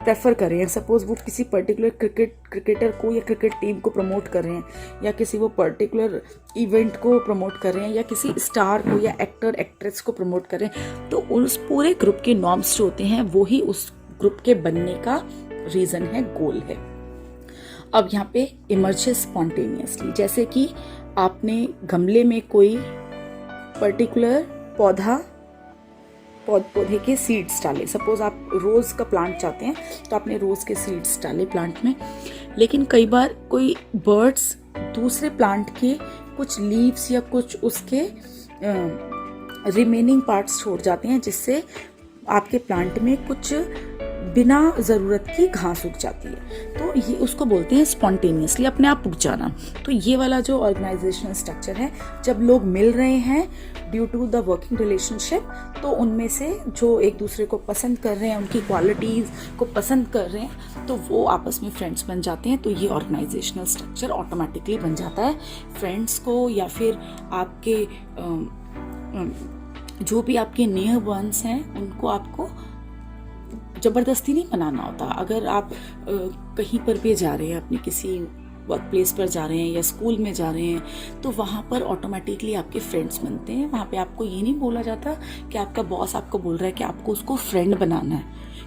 A: प्रेफर कर रहे हैं, सपोज वो किसी पर्टिकुलर क्रिकेटर को या क्रिकेट टीम को प्रमोट कर रहे हैं, या किसी वो पर्टिकुलर इवेंट को प्रमोट कर रहे हैं, या किसी स्टार को या एक्टर एक्ट्रेस को प्रमोट कर रहे हैं, तो उस पूरे ग्रुप के नॉर्म्स जो होते हैं वो ही उस ग्रुप के बनने का रीज़न है, गोल है। अब यहाँ पे इमर्जेस स्पॉन्टेनियसली, जैसे कि आपने गमले में कोई पर्टिकुलर पौधे के सीड्स डाले, सपोज आप रोज़ का प्लांट चाहते हैं तो आपने रोज़ के सीड्स डाले प्लांट में, लेकिन कई बार कोई बर्ड्स दूसरे प्लांट के कुछ लीव्स या कुछ उसके रिमेनिंग पार्ट्स छोड़ जाते हैं, जिससे आपके प्लांट में कुछ बिना ज़रूरत की घास उग जाती है। तो ये उसको बोलते हैं स्पॉन्टेनियसली, अपने आप उग जाना। तो ये वाला जो ऑर्गेनाइजेशनल स्ट्रक्चर है, जब लोग मिल रहे हैं due to the working relationship, तो उनमें से जो एक दूसरे को पसंद कर रहे हैं, उनकी क्वालिटीज़ को पसंद कर रहे हैं, तो वो आपस में फ्रेंड्स बन जाते हैं। तो ये ऑर्गेनाइजेशनल स्ट्रक्चर ऑटोमेटिकली बन जाता है। फ्रेंड्स को या फिर आपके जो भी आपके नियर वंस हैं उनको आपको ज़बरदस्ती नहीं बनाना होता। अगर आप कहीं पर भी जा रहे हैं, अपने किसी वर्क प्लेस पर जा रहे हैं या स्कूल में जा रहे हैं, तो वहाँ पर ऑटोमेटिकली आपके फ्रेंड्स बनते हैं। वहाँ पे आपको ये नहीं बोला जाता कि आपका बॉस आपको बोल रहा है कि आपको उसको फ्रेंड बनाना है,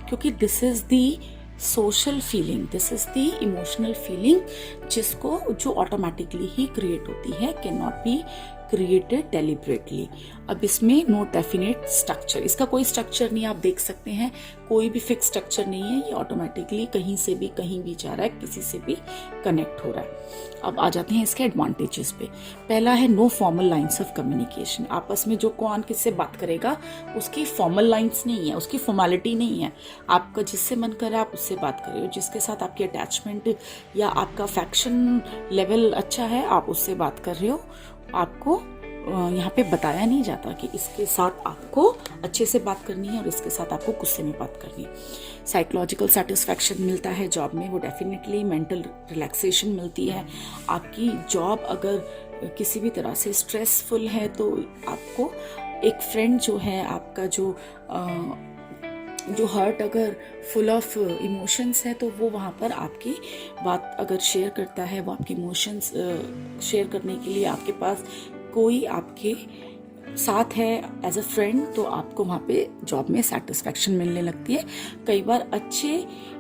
A: क्योंकि this is the social feeling, this is the emotional feeling जिसको जो ऑटोमेटिकली ही क्रिएट होती है, can not be created deliberately. अब इसमें नो डेफिनेट स्ट्रक्चर, इसका कोई स्ट्रक्चर नहीं, आप देख सकते हैं कोई भी फिक्स स्ट्रक्चर नहीं है, ये ऑटोमेटिकली कहीं से भी कहीं भी जा रहा है, किसी से भी कनेक्ट हो रहा है। अब आ जाते हैं इसके एडवांटेजेस पे। पहला है no formal lines of communication, आपस में जो कौन किससे बात करेगा उसकी फॉर्मल लाइंस नहीं है, उसकी फॉर्मेलिटी नहीं है, आपका जिससे मन करे आप उससे बात कर रहे हो, जिसके साथ आपकी अटैचमेंट या आपका अफेक्शन लेवल अच्छा है आप उससे बात कर रहे हो। आपको यहाँ पे बताया नहीं जाता कि इसके साथ आपको अच्छे से बात करनी है और इसके साथ आपको गुस्से में बात करनी है। साइकोलॉजिकल सेटिस्फैक्शन मिलता है जॉब में, वो डेफिनेटली मेंटल रिलैक्सेशन मिलती है। आपकी जॉब अगर किसी भी तरह से स्ट्रेसफुल है तो आपको एक फ्रेंड जो है आपका जो हार्ट अगर फुल ऑफ इमोशंस है तो वो वहाँ पर आपकी बात अगर शेयर करता है, वो आपके इमोशंस शेयर करने के लिए आपके पास कोई आपके साथ है एज अ फ्रेंड, तो आपको वहाँ पे जॉब में सेटिस्फैक्शन मिलने लगती है। कई बार अच्छे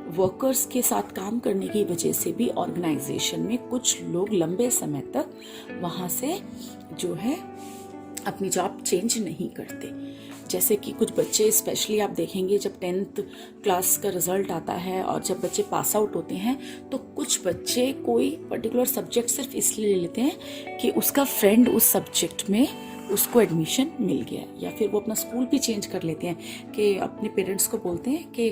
A: वर्कर्स के साथ काम करने की वजह से भी ऑर्गेनाइजेशन में कुछ लोग लंबे समय तक वहाँ से जो है अपनी जॉब चेंज नहीं करते। जैसे कि कुछ बच्चे स्पेशली आप देखेंगे जब 10th क्लास का रिजल्ट आता है और जब बच्चे पास आउट होते हैं तो कुछ बच्चे कोई पर्टिकुलर सब्जेक्ट सिर्फ इसलिए ले लेते हैं कि उसका फ्रेंड उस सब्जेक्ट में उसको एडमिशन मिल गया, या फिर वो अपना स्कूल भी चेंज कर लेते हैं कि अपने पेरेंट्स को बोलते हैं कि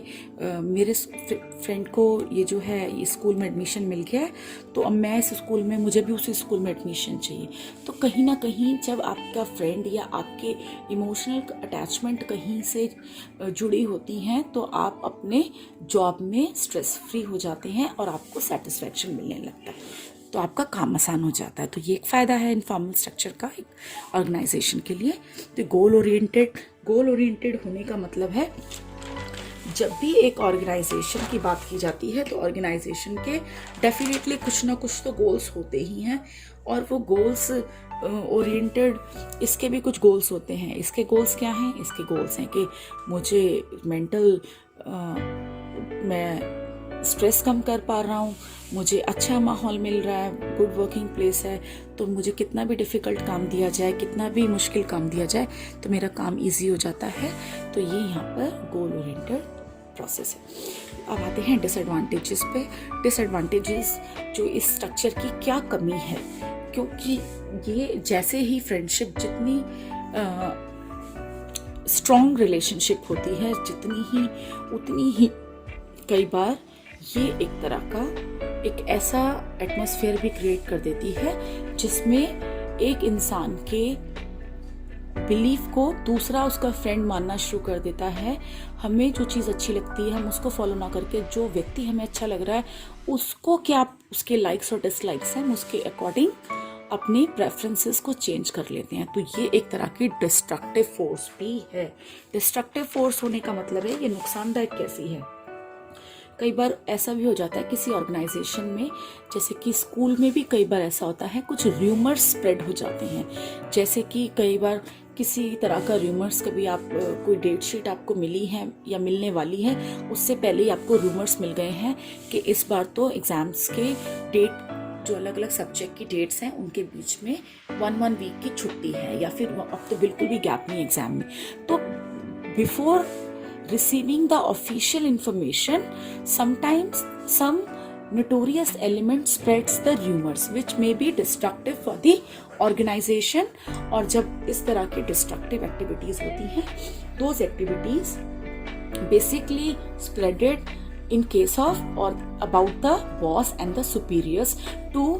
A: मेरे फ्रेंड को ये जो है ये स्कूल में एडमिशन मिल गया है तो अब मैं इस स्कूल में, मुझे भी उसी स्कूल में एडमिशन चाहिए। तो कहीं ना कहीं जब आपका फ्रेंड या आपके इमोशनल अटैचमेंट कहीं से जुड़ी होती हैं तो आप अपने जॉब में स्ट्रेस फ्री हो जाते हैं और आपको सेटिस्फैक्शन मिलने लगता है, तो आपका काम आसान हो जाता है। तो ये एक फ़ायदा है इनफॉर्मल स्ट्रक्चर का एक ऑर्गेनाइजेशन के लिए। तो गोल ओरिएंटेड होने का मतलब है जब भी एक ऑर्गेनाइजेशन की बात की जाती है तो ऑर्गेनाइजेशन के डेफिनेटली कुछ ना कुछ तो गोल्स होते ही हैं, और वो गोल्स ओरिएंटेड, इसके भी कुछ गोल्स होते हैं। इसके गोल्स क्या हैं? इसके गोल्स हैं कि मुझे मैं स्ट्रेस कम कर पा रहा हूँ, मुझे अच्छा माहौल मिल रहा है, गुड वर्किंग प्लेस है, तो मुझे कितना भी डिफ़िकल्ट काम दिया जाए, कितना भी मुश्किल काम दिया जाए तो मेरा काम इजी हो जाता है। तो ये यहाँ पर गोल ओरिएंटेड प्रोसेस है। अब आते हैं डिसएडवांटेजेस पे। डिसएडवांटेजेस जो इस स्ट्रक्चर की क्या कमी है, क्योंकि ये जैसे ही फ्रेंडशिप जितनी स्ट्रॉन्ग रिलेशनशिप होती है उतनी ही कई बार ये एक तरह का एक ऐसा एटमॉस्फेयर भी क्रिएट कर देती है जिसमें एक इंसान के बिलीफ को दूसरा उसका फ्रेंड मानना शुरू कर देता है। हमें जो चीज़ अच्छी लगती है हम उसको फॉलो ना करके जो व्यक्ति हमें अच्छा लग रहा है उसको क्या उसके लाइक्स और डिसलाइक्स हैं हम उसके अकॉर्डिंग अपने प्रेफरेंसेस को चेंज कर लेते हैं। तो ये एक तरह की डिस्ट्रक्टिव फोर्स भी है। डिस्ट्रक्टिव फोर्स होने का मतलब है ये नुकसानदायक कैसी है। कई बार ऐसा भी हो जाता है किसी ऑर्गेनाइजेशन में, जैसे कि स्कूल में भी कई बार ऐसा होता है, कुछ र्यूमर्स स्प्रेड हो जाते हैं। जैसे कि कई बार किसी तरह का र्यूमर्स, कभी आप कोई डेट शीट आपको मिली है या मिलने वाली है, उससे पहले ही आपको र्यूमर्स मिल गए हैं कि इस बार तो एग्ज़ाम्स के डेट जो अलग अलग सब्जेक्ट की डेट्स हैं उनके बीच में 1 वीक की छुट्टी है, या फिर अब तो बिल्कुल भी गैप नहीं एग्ज़ाम में। तो before receiving the official information, sometimes some notorious element spreads the rumors which may be destructive for the organization। और जब इस तरह की destructive activities होती हैं, those activities basically spreaded in case of or about the boss and the superiors to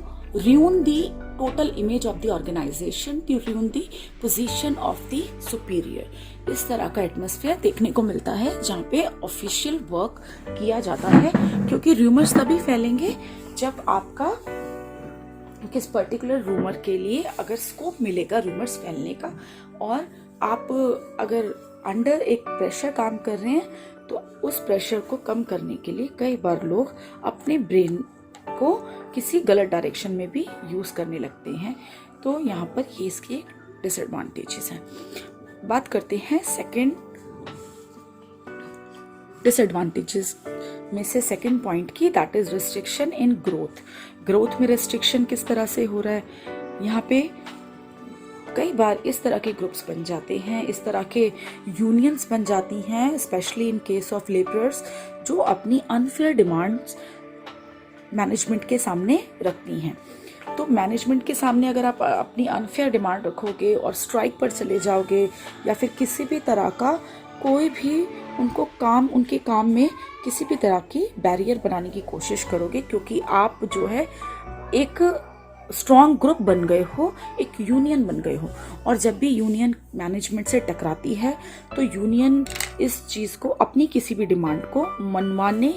A: ruin the total image of the organization, to ruin the position of the superior। इस तरह का atmosphere देखने को मिलता है जहाँ पे ऑफिशियल वर्क किया जाता है, क्योंकि रूमर्स तभी फैलेंगे जब आपका किस पर्टिकुलर रूमर के लिए अगर स्कोप मिलेगा रूमर्स फैलने का, और आप अगर अंडर एक प्रेशर काम कर रहे हैं तो उस प्रेशर को कम करने के लिए कई बार लोग अपने ब्रेन को किसी गलत डायरेक्शन में भी यूज करने लगते हैं। तो यहाँ पर ये इसके डिसएडवांटेजेस हैं। बात करते हैं सेकंड डिसएडवांटेजेस में से सेकंड पॉइंट की, that is restriction in growth. Growth में रिस्ट्रिक्शन किस तरह से हो रहा है, यहाँ पे कई बार इस तरह के ग्रुप्स बन जाते हैं, इस तरह के यूनियंस बन जाती हैं, specially in case of labourers, जो अपनी अनफेयर डिमांड्स मैनेजमेंट के सामने रखती हैं। तो मैनेजमेंट के सामने अगर आप अपनी अनफेयर डिमांड रखोगे और स्ट्राइक पर चले जाओगे या फिर किसी भी तरह का कोई भी उनके काम में किसी भी तरह की बैरियर बनाने की कोशिश करोगे, क्योंकि आप जो है एक स्ट्रॉन्ग ग्रुप बन गए हो, एक यूनियन बन गए हो, और जब भी यूनियन मैनेजमेंट से टकराती है तो यूनियन इस चीज़ को, अपनी किसी भी डिमांड को मनवाने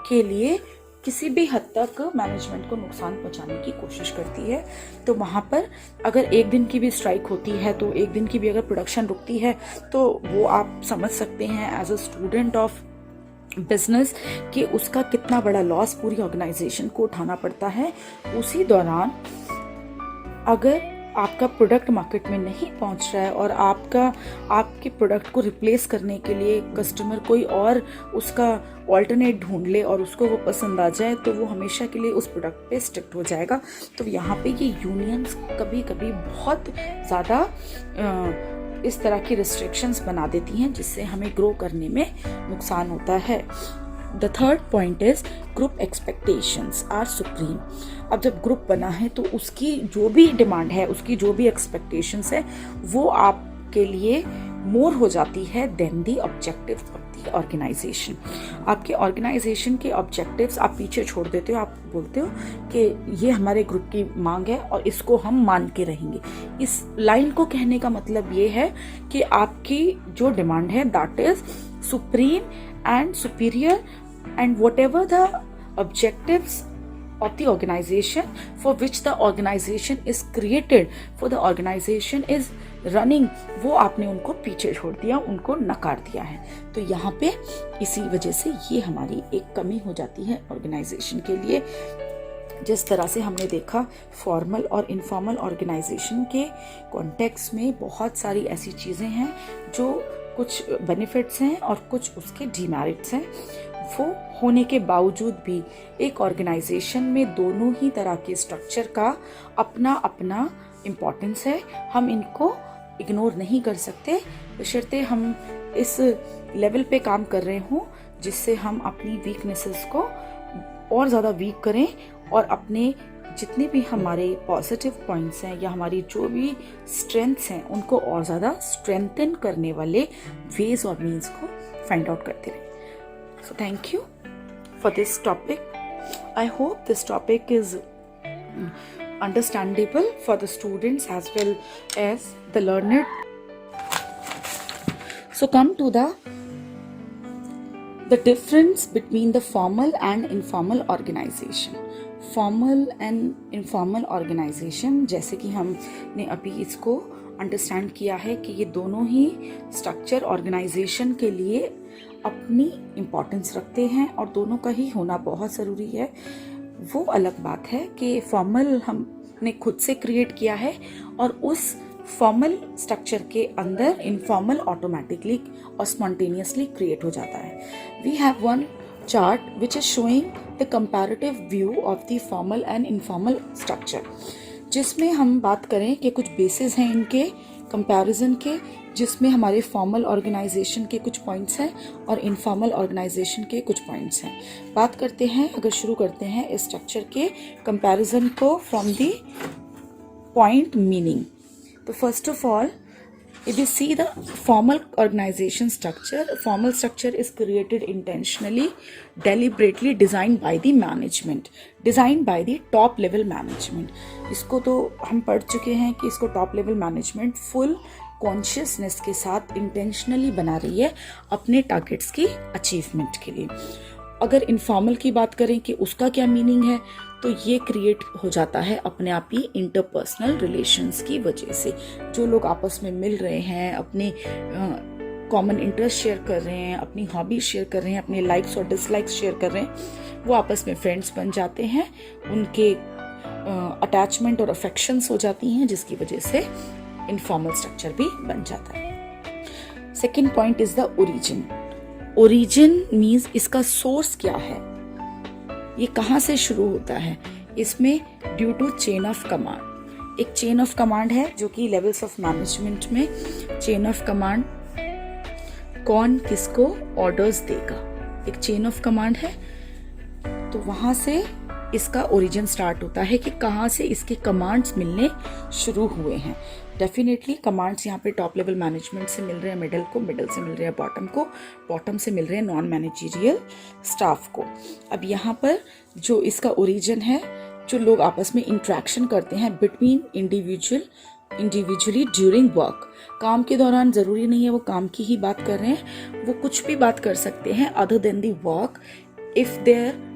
A: के लिए किसी भी हद तक मैनेजमेंट को नुकसान पहुंचाने की कोशिश करती है। तो वहाँ पर अगर एक दिन की भी स्ट्राइक होती है, तो एक दिन की भी अगर प्रोडक्शन रुकती है, तो वो आप समझ सकते हैं as a student of business कि उसका कितना बड़ा लॉस पूरी ऑर्गेनाइजेशन को उठाना पड़ता है। उसी दौरान अगर आपका प्रोडक्ट मार्केट में नहीं पहुंच रहा है और आपके प्रोडक्ट को रिप्लेस करने के लिए कस्टमर कोई और उसका ऑल्टरनेट ढूंढ ले और उसको वो पसंद आ जाए, तो वो हमेशा के लिए उस प्रोडक्ट पे स्टिक हो जाएगा। तो यहाँ पे ये यूनियंस कभी कभी बहुत ज़्यादा इस तरह की रिस्ट्रिक्शंस बना देती हैं, जिससे हमें ग्रो करने में नुकसान होता है। The third point is group expectations are supreme. अब जब ग्रुप बना है तो उसकी जो भी डिमांड है, उसकी जो भी एक्सपेक्टेशंस है, वो आपके लिए मोर हो जाती है then the objectives of the organisation. आपके ऑर्गेनाइजेशन के ऑब्जेक्टिव्स आप पीछे छोड़ देते हो, आप बोलते हो कि ये हमारे ग्रुप की मांग है और इसको हम मान के रहेंगे। इस लाइन को कहने का मतलब ये है कि आपकी जो डिमांड है that is supreme and superior, and whatever the objectives of the organization for which the organization is created, for the organization is running, वो आपने उनको पीछे छोड़ दिया, उनको नकार दिया है। तो यहाँ पे इसी वजह से ये हमारी एक कमी हो जाती है ऑर्गेनाइजेशन के लिए। जिस तरह से हमने देखा फॉर्मल और इनफॉर्मल ऑर्गेनाइजेशन के कॉन्टेक्स्ट में बहुत सारी ऐसी चीज़ें हैं जो कुछ बेनिफिट्स हैं और कुछ उसके डीमेरिट्स हैं। वो होने के बावजूद भी एक ऑर्गेनाइजेशन में दोनों ही तरह के स्ट्रक्चर का अपना अपना इम्पोर्टेंस है। हम इनको इग्नोर नहीं कर सकते, बशर्ते हम इस लेवल पे काम कर रहे हों जिससे हम अपनी वीकनेसेस को और ज़्यादा वीक करें और अपने जितने भी हमारे पॉजिटिव पॉइंट्स हैं या हमारी जो भी स्ट्रेंथ्स हैं उनको और ज़्यादा स्ट्रेंथन करने वाले वेज और मीन्स को फाइंड आउट करते रहें। So thank you for this topic. I hope this topic is understandable for the students as well as the learner. So come to the difference between the formal and informal organization. Formal and informal organization, जैसे कि हमने अभी इसको understand किया है कि ये दोनों ही स्ट्रक्चर ऑर्गेनाइजेशन के लिए अपनी इम्पोर्टेंस रखते हैं और दोनों का ही होना बहुत ज़रूरी है। वो अलग बात है कि फॉर्मल हमने खुद से क्रिएट किया है और उस फॉर्मल स्ट्रक्चर के अंदर इनफॉर्मल ऑटोमेटिकली और स्पॉन्टेनियसली क्रिएट हो जाता है। We have one chart which is showing the comparative view of the formal and informal structure, जिसमें हम बात करें कि कुछ बेसिस हैं इनके कंपैरिजन के, जिसमें हमारे फॉर्मल ऑर्गेनाइजेशन के कुछ पॉइंट्स हैं और इनफॉर्मल ऑर्गेनाइजेशन के कुछ पॉइंट्स हैं। बात करते हैं, अगर शुरू करते हैं इस स्ट्रक्चर के कंपैरिजन को फ्रॉम द पॉइंट मीनिंग। तो first of all, if you see the formal organization structure, formal structure is created intentionally, deliberately designed by the management, designed by the top level management. इसको तो हम पढ़ चुके हैं कि इसको top level management full consciousness के साथ इंटेंशनली बना रही है अपने टारगेट्स की अचीवमेंट के लिए। अगर इनफॉर्मल की बात करें कि उसका क्या मीनिंग है, तो ये क्रिएट हो जाता है अपने आप ही इंटरपर्सनल रिलेशंस की वजह से। जो लोग आपस में मिल रहे हैं, अपने कॉमन इंटरेस्ट शेयर कर रहे हैं, अपनी हॉबी शेयर कर रहे हैं, अपने लाइक्स और डिसलाइक्स शेयर कर रहे हैं, वो आपस में फ्रेंड्स बन जाते हैं, उनके अटैचमेंट और अफेक्शंस हो जाती हैं, जिसकी वजह से इनफॉर्मल स्ट्रक्चर भी बन जाता है। Second point is the origin. Origin means इसका सोर्स क्या है, ये कहाँ से शुरू होता है। इसमें due to chain of command, एक चेन ऑफ कमांड है जो कि लेवल्स ऑफ मैनेजमेंट में चेन ऑफ कमांड, कौन किसको ऑर्डर्स देगा, एक चेन ऑफ कमांड है। तो वहां से इसका ओरिजिन स्टार्ट होता है कि कहाँ से इसके कमांड्स मिलने शुरू हुए हैं। डेफिनेटली कमांड्स यहाँ पे टॉप लेवल मैनेजमेंट से मिल रहे हैं मिडिल को, मिडिल से मिल रहे हैं बॉटम को, बॉटम से मिल रहे हैं नॉन मैनेजरियल स्टाफ को। अब यहाँ पर जो इसका ओरिजिन है, जो लोग आपस में इंट्रैक्शन करते हैं बिटवीन इंडिविजुअली ड्यूरिंग वर्क, काम के दौरान जरूरी नहीं है वो काम की ही बात कर रहे हैं, वो कुछ भी बात कर सकते हैं other than the work. If there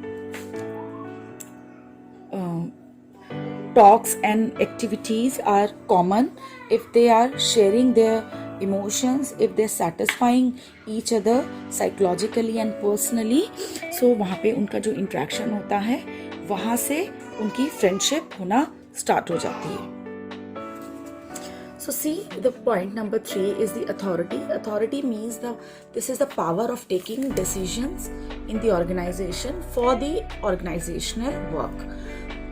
A: talks and activities are common, if they are sharing their emotions, if they're satisfying each other psychologically and personally, so वहाँ पे उनका जो interaction होता है वहाँ से उनकी friendship होना start हो जाती है। So see, the point number 3 is the authority. Authority means this is the power of taking decisions in the organization for the organizational work.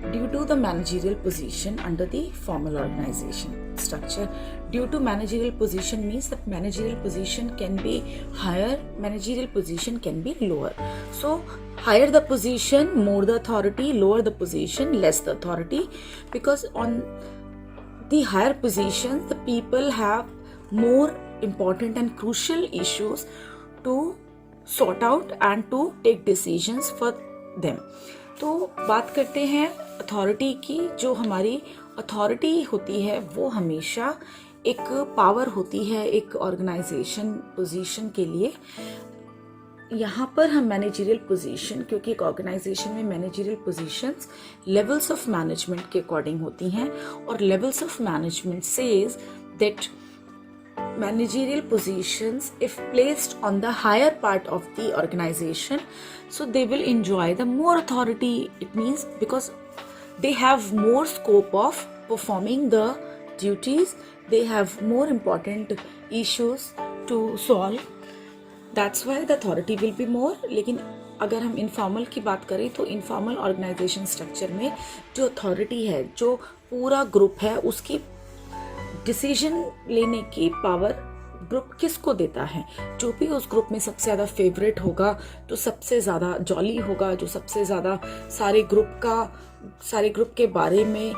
A: Due to the managerial position under the formal organization structure. Due to managerial position means that managerial position can be higher, managerial position can be lower. So higher the position, more the authority, lower the position, less the authority. Because on the higher positions, the people have more important and crucial issues to sort out and to take decisions for them. तो बात करते हैं authority की। जो हमारी authority होती है वो हमेशा एक पावर होती है एक ऑर्गेनाइजेशन पोजीशन के लिए। यहाँ पर हम मैनेजरियल पोजीशन, क्योंकि एक ऑर्गेनाइजेशन में managerial positions levels of management के अकॉर्डिंग होती हैं, और levels of management says that managerial positions, if placed on the higher part of the organization, so they will enjoy the more authority. It means because they have more scope of performing the duties, they have more important issues to solve, that's why the authority will be more. लेकिन अगर हम informal की बात करें तो informal organisation structure में जो authority है, जो पूरा ग्रुप है, उसकी डिसीजन लेने की पावर ग्रुप किसको देता है। जो भी उस ग्रुप में सबसे ज़्यादा फेवरेट होगा, जो सबसे ज़्यादा जॉली होगा, जो सबसे ज़्यादा सारे ग्रुप के बारे में,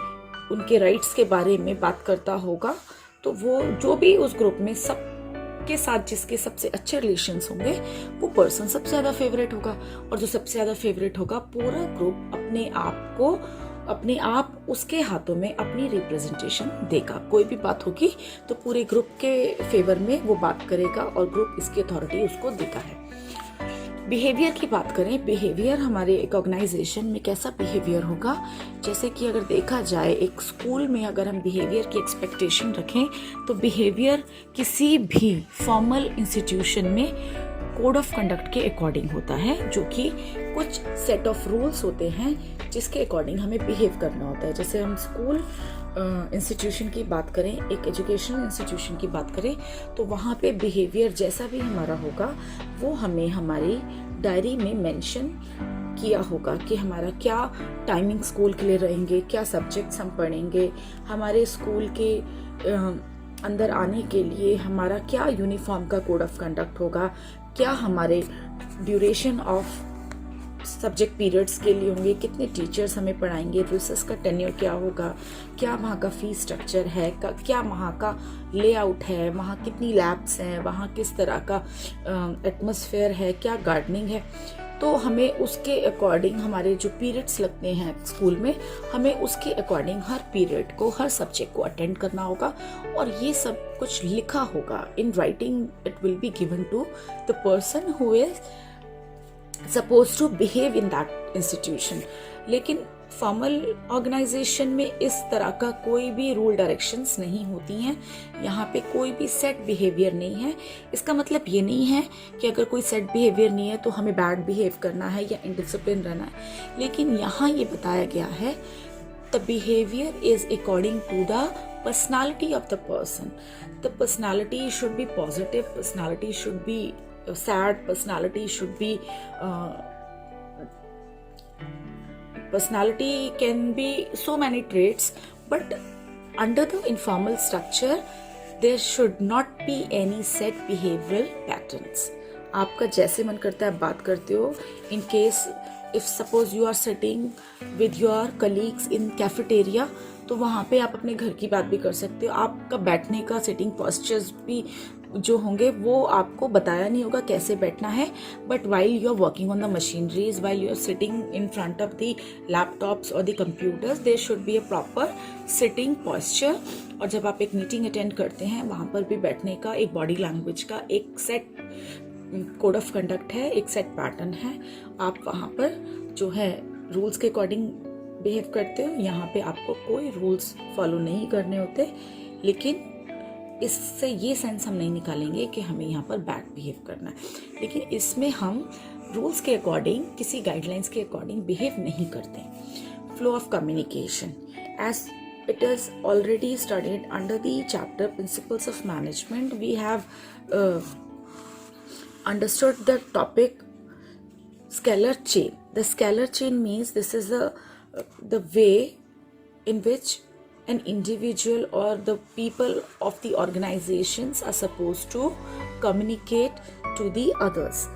A: उनके राइट्स के बारे में बात करता होगा, तो वो जो भी उस ग्रुप में सब के साथ जिसके सबसे अच्छे रिलेशंस होंगे वो पर्सन सबसे ज़्यादा फेवरेट होगा। और जो सबसे ज़्यादा फेवरेट होगा, पूरा ग्रुप अपने आप उसके हाथों में अपनी रिप्रेजेंटेशन देगा। कोई भी बात होगी तो पूरे ग्रुप के फेवर में वो बात करेगा और ग्रुप इसकी अथॉरिटी उसको देता है। बिहेवियर की बात करें, बिहेवियर हमारे एक ऑर्गेनाइजेशन में कैसा बिहेवियर होगा, जैसे कि अगर देखा जाए एक स्कूल में अगर हम बिहेवियर की एक्सपेक्टेशन रखें तो बिहेवियर किसी भी फॉर्मल इंस्टीट्यूशन में कोड ऑफ कंडक्ट के अकॉर्डिंग होता है, जो कि कुछ सेट ऑफ रूल्स होते हैं जिसके अकॉर्डिंग हमें बिहेव करना होता है। जैसे हम स्कूल इंस्टीट्यूशन की बात करें, एक एजुकेशनल इंस्टीट्यूशन की बात करें, तो वहाँ पे बिहेवियर जैसा भी हमारा होगा वो हमें हमारी डायरी में मेंशन किया होगा कि हमारा क्या टाइमिंग स्कूल के लिए रहेंगे, क्या सब्जेक्ट्स हम पढ़ेंगे, हमारे स्कूल के अंदर आने के लिए हमारा क्या यूनिफॉर्म का कोड ऑफ कंडक्ट होगा, क्या हमारे ड्यूरेशन ऑफ सब्जेक्ट पीरियड्स के लिए होंगे, कितने टीचर्स हमें पढ़ाएंगे, रिसर्च का टेन्योर क्या होगा, क्या वहाँ का फीस स्ट्रक्चर है, क्या वहाँ का लेआउट है, वहाँ कितनी लैब्स हैं, वहाँ किस तरह का एटमॉस्फेयर है, क्या गार्डनिंग है। तो हमें उसके अकॉर्डिंग हमारे जो पीरियड्स लगते हैं स्कूल में, हमें उसके अकॉर्डिंग हर पीरियड को, हर सब्जेक्ट को अटेंड करना होगा और ये सब कुछ लिखा होगा in writing. It will be given to the person who is supposed to behave in that institution। लेकिन फॉर्मल ऑर्गेनाइजेशन में इस तरह का कोई भी रूल डायरेक्शंस नहीं होती हैं, यहाँ पे कोई भी सेट बिहेवियर नहीं है। इसका मतलब ये नहीं है कि अगर कोई सेट बिहेवियर नहीं है तो हमें बैड बिहेव करना है या इनडिसिप्लिन रहना है, लेकिन यहाँ ये बताया गया है the behaviour is according to the personality of the person। The personality should be positive, personality should be sad personality should be personality can be so many traits, but under the informal structure there should not be any set behavioral patterns. आपका जैसे मन करता है आप बात करते हो. In case if suppose you are sitting with your colleagues in cafeteria, तो वहाँ पे आप अपने घर की बात भी कर सकते हो. आपका बैठने का सिटिंग पोस्चर्स भी जो होंगे वो आपको बताया नहीं होगा कैसे बैठना है, but while you are working on the machineries, while you are sitting in front of the laptops और the computers, there should be a proper sitting posture. और जब आप एक मीटिंग अटेंड करते हैं वहाँ पर भी बैठने का एक बॉडी लैंग्वेज का एक सेट कोड ऑफ कंडक्ट है, एक सेट पैटर्न है. आप वहाँ पर जो है रूल्स के अकॉर्डिंग बिहेव करते हो. यहाँ पे आपको कोई रूल्स फॉलो नहीं करने होते, लेकिन इससे ये सेंस हम नहीं निकालेंगे कि हमें यहाँ पर बैड बिहेव करना है. लेकिन इसमें हम रूल्स के अकॉर्डिंग, किसी गाइडलाइंस के अकॉर्डिंग बिहेव नहीं करते. Flow of communication, as it is already studied under the chapter Principles of Management, we have understood the topic scalar chain. The scalar chain means this is the way in which an individual or the people of the organizations are supposed to communicate to the others.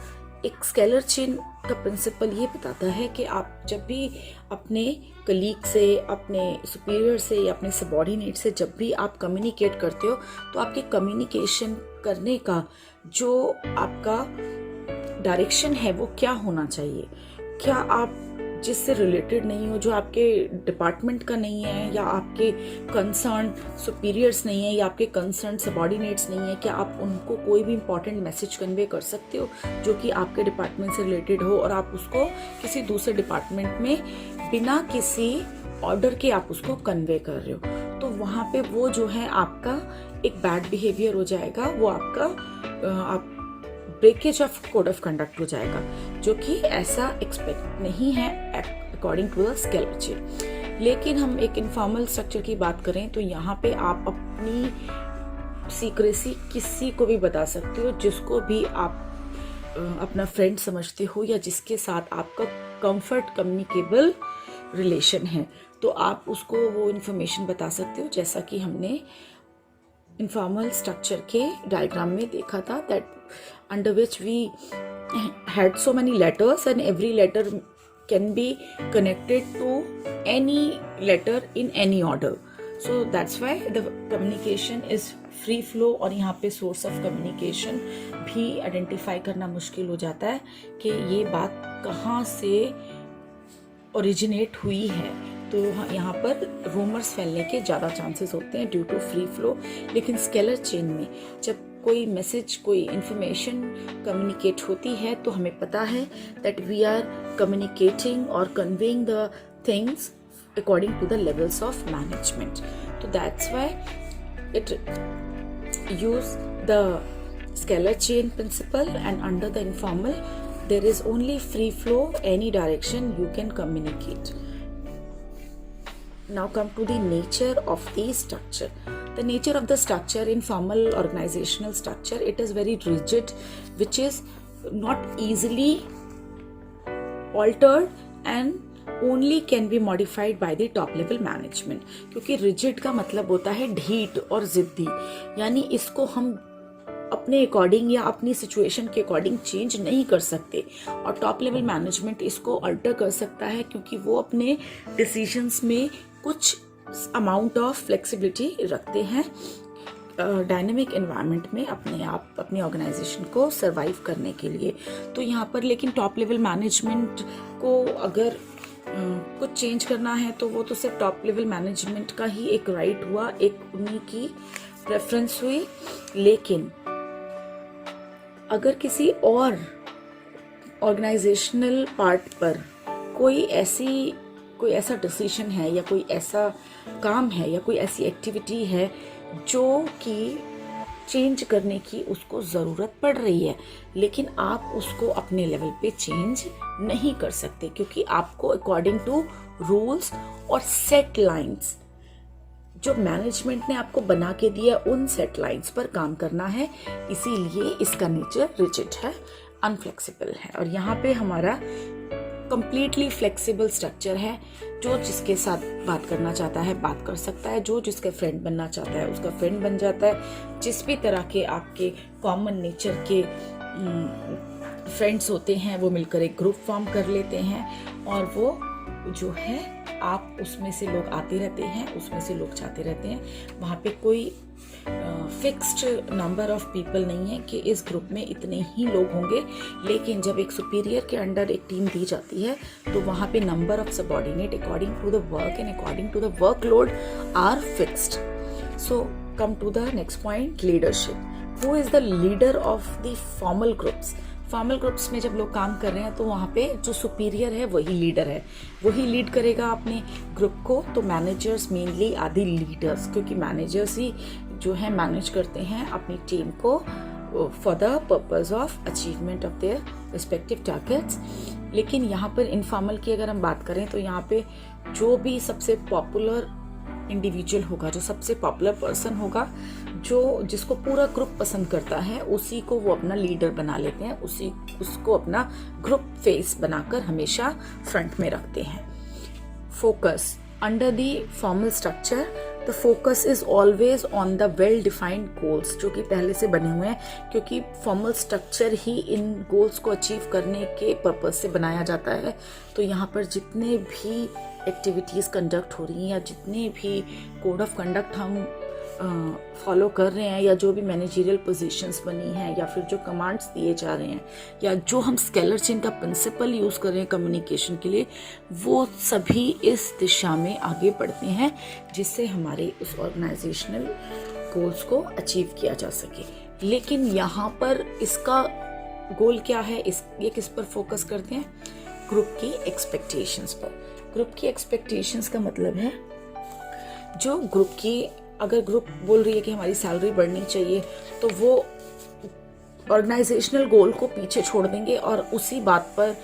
A: एक scalar chain का principal ये बताता है कि आप जब भी अपने कलीग से, अपने सुपीरियर से या अपने सबॉर्डिनेट से जब भी आप कम्युनिकेट करते हो, तो आपके कम्युनिकेशन करने का जो आपका डायरेक्शन है वो क्या होना चाहिए. क्या आप जिससे रिलेटेड नहीं हो, जो आपके डिपार्टमेंट का नहीं है, या आपके कंसर्न सुपीरियर्स नहीं है, या आपके कंसर्न सबॉर्डिनेट्स नहीं है, क्या आप उनको कोई भी इंपॉर्टेंट मैसेज कन्वे कर सकते हो जो कि आपके डिपार्टमेंट से रिलेटेड हो, और आप उसको किसी दूसरे डिपार्टमेंट में बिना किसी ऑर्डर के आप उसको कन्वे कर रहे हो. तो वहाँ पे वो जो है आपका एक बैड बिहेवियर हो जाएगा, वो आपका आप breakage of code of conduct हो जाएगा, जो कि ऐसा एक्सपेक्ट नहीं है according to the scalar chain. लेकिन हम एक इनफॉर्मल स्ट्रक्चर की बात करें तो यहाँ पे आप अपनी सीक्रेसी किसी को भी बता सकते हो, जिसको भी आप अपना फ्रेंड समझते हो या जिसके साथ आपका कंफर्ट कम्युनिकेबल रिलेशन है, तो आप उसको वो इन्फॉर्मेशन बता सकते हो. जैसा कि हमने इनफॉर्मल स्ट्रक्चर के डायग्राम में देखा था, that under which we had so many letters and every letter can be connected to any letter in any order. So that's why the communication is free flow. और यहाँ पे source of communication भी identify करना मुश्किल हो जाता है कि ये बात कहाँ से originate हुई है. तो यहाँ पर रूमर्स फैलने के ज़्यादा चांसेस होते हैं ड्यू टू फ्री फ्लो. लेकिन स्केलर चेन में जब कोई मैसेज, कोई इंफॉर्मेशन कम्युनिकेट होती है तो हमें पता है दैट वी आर कम्युनिकेटिंग और conveying the things according to the levels of management. तो that's why it use the scalar chain principle, and under the informal there is only free flow, any direction you can communicate. Now come to the nature of the structure. The nature of the structure in formal organizational structure, it is very rigid, which is not easily altered and only can be modified by the top level management. क्योंकि rigid का मतलब होता है ढीठ और जिद्दी, यानी इसको हम अपने अकॉर्डिंग या अपनी सिचुएशन के अकॉर्डिंग चेंज नहीं कर सकते. और टॉप लेवल मैनेजमेंट इसको अल्टर कर सकता है, क्योंकि वो अपने डिसीजंस में कुछ अमाउंट ऑफ फ्लेक्सिबिलिटी रखते हैं डायनेमिक एनवायरनमेंट में अपने ऑर्गेनाइजेशन को सरवाइव करने के लिए. तो यहाँ पर लेकिन टॉप लेवल मैनेजमेंट को अगर कुछ चेंज करना है तो वो तो सिर्फ टॉप लेवल मैनेजमेंट का ही एक राइट हुआ, एक उन्हीं की प्रेफरेंस हुई. लेकिन अगर किसी और ऑर्गेनाइजेशनल पार्ट पर कोई ऐसा डिसीजन है या कोई ऐसा काम है या कोई ऐसी एक्टिविटी है जो कि चेंज करने की उसको ज़रूरत पड़ रही है, लेकिन आप उसको अपने लेवल पे चेंज नहीं कर सकते, क्योंकि आपको अकॉर्डिंग टू रूल्स और सेट लाइंस जो मैनेजमेंट ने आपको बना के दिया उन सेट लाइंस पर काम करना है, इसीलिए इसका नेचर रिजिड है, अनफ्लेक्सिबल है। और यहाँ पे हमारा कंप्लीटली फ्लेक्सिबल स्ट्रक्चर है। जो जिसके साथ बात करना चाहता है बात कर सकता है, जो जिसका फ्रेंड बनना चाहता है उसका फ्रेंड बन जाता है। जिस भी तरह के आपके कॉमन नेचर के फ्रेंड्स होते हैं वो मिलकर एक ग्रुप फॉर्म कर लेते हैं, और वो जो है आप उसमें से लोग आते रहते हैं, उसमें से लोग जाते रहते हैं। वहाँ पे कोई फिक्स्ड नंबर ऑफ पीपल नहीं है कि इस ग्रुप में इतने ही लोग होंगे। लेकिन जब एक सुपीरियर के अंडर एक टीम दी जाती है तो वहाँ पे number of subordinate according to the work and according to the workload are fixed. So come to the next point, leadership. Who is the leader of the formal groups? Formal groups में जब लोग काम कर रहे हैं तो वहाँ पे जो सुपीरियर है वही लीडर है, वही लीड करेगा अपने ग्रुप को। तो managers mainly are the leaders, क्योंकि मैनेजर्स ही जो है मैनेज करते हैं अपनी टीम को for the purpose of achievement of their respective targets. लेकिन यहाँ पर इनफॉर्मल की अगर हम बात करें तो यहाँ पे जो भी सबसे पॉपुलर इंडिविजुअल होगा, जो सबसे पॉपुलर पर्सन होगा, जो जिसको पूरा ग्रुप पसंद करता है, उसी को वो अपना लीडर बना लेते हैं, उसको अपना ग्रुप फेस बनाकर हमेशा फ्रंट में रखते हैं। Focus under the formal structure, the focus is always on the well defined goals जो कि पहले से बने हुए हैं, क्योंकि फॉर्मल स्ट्रक्चर ही इन गोल्स को अचीव करने के पर्पज से बनाया जाता है। तो यहाँ पर जितने भी एक्टिविटीज़ कंडक्ट हो रही हैं या जितने भी कोड ऑफ कंडक्ट हम फॉलो कर रहे हैं, या जो भी मैनेजरियल पोजीशंस बनी हैं, या फिर जो कमांड्स दिए जा रहे हैं, या जो हम स्केलर चेन का प्रिंसिपल यूज़ कर रहे हैं कम्युनिकेशन के लिए, वो सभी इस दिशा में आगे बढ़ते हैं जिससे हमारे उस ऑर्गेनाइजेशनल गोल्स को अचीव किया जा सके। लेकिन यहाँ पर इसका गोल क्या है, ये किस पर फोकस करते हैं? ग्रुप की एक्सपेक्टेशंस पर। ग्रुप की एक्सपेक्टेशंस का मतलब है जो ग्रुप की, अगर ग्रुप बोल रही है कि हमारी सैलरी बढ़नी चाहिए, तो वो ऑर्गेनाइजेशनल गोल को पीछे छोड़ देंगे और उसी बात पर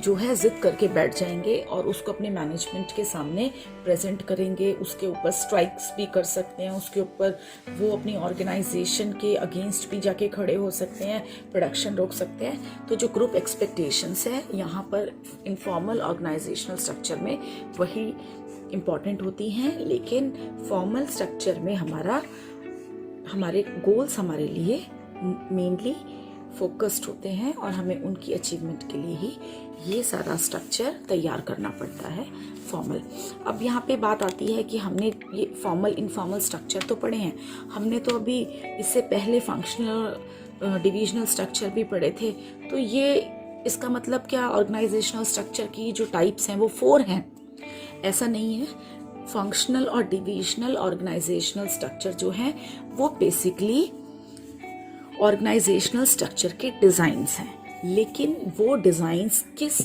A: जो है जिद करके बैठ जाएंगे और उसको अपने मैनेजमेंट के सामने प्रेजेंट करेंगे। उसके ऊपर स्ट्राइक्स भी कर सकते हैं, उसके ऊपर वो अपनी ऑर्गेनाइजेशन के अगेंस्ट भी जाके खड़े हो सकते हैं, प्रोडक्शन रोक सकते हैं। तो जो ग्रुप एक्सपेक्टेशंस है यहाँ पर इनफॉर्मल ऑर्गेनाइजेशनल स्ट्रक्चर में वही इम्पॉर्टेंट होती हैं, लेकिन फॉर्मल स्ट्रक्चर में हमारे गोल्स हमारे लिए मेनली फोकस्ड होते हैं और हमें उनकी अचीवमेंट के लिए ही ये सारा स्ट्रक्चर तैयार करना पड़ता है फॉर्मल। अब यहाँ पे बात आती है कि हमने ये फॉर्मल इनफॉर्मल स्ट्रक्चर तो पढ़े हैं, हमने तो अभी इससे पहले फंक्शनल डिविजनल स्ट्रक्चर भी पढ़े थे। तो ये इसका मतलब क्या, ऑर्गेनाइजेशनल स्ट्रक्चर की जो टाइप्स हैं वो 4 हैं? ऐसा नहीं है। फंक्शनल और डिविजनल ऑर्गेनाइजेशनल स्ट्रक्चर जो है वो बेसिकली ऑर्गेनाइजेशनल स्ट्रक्चर के डिज़ाइंस हैं, लेकिन वो डिज़ाइंस किस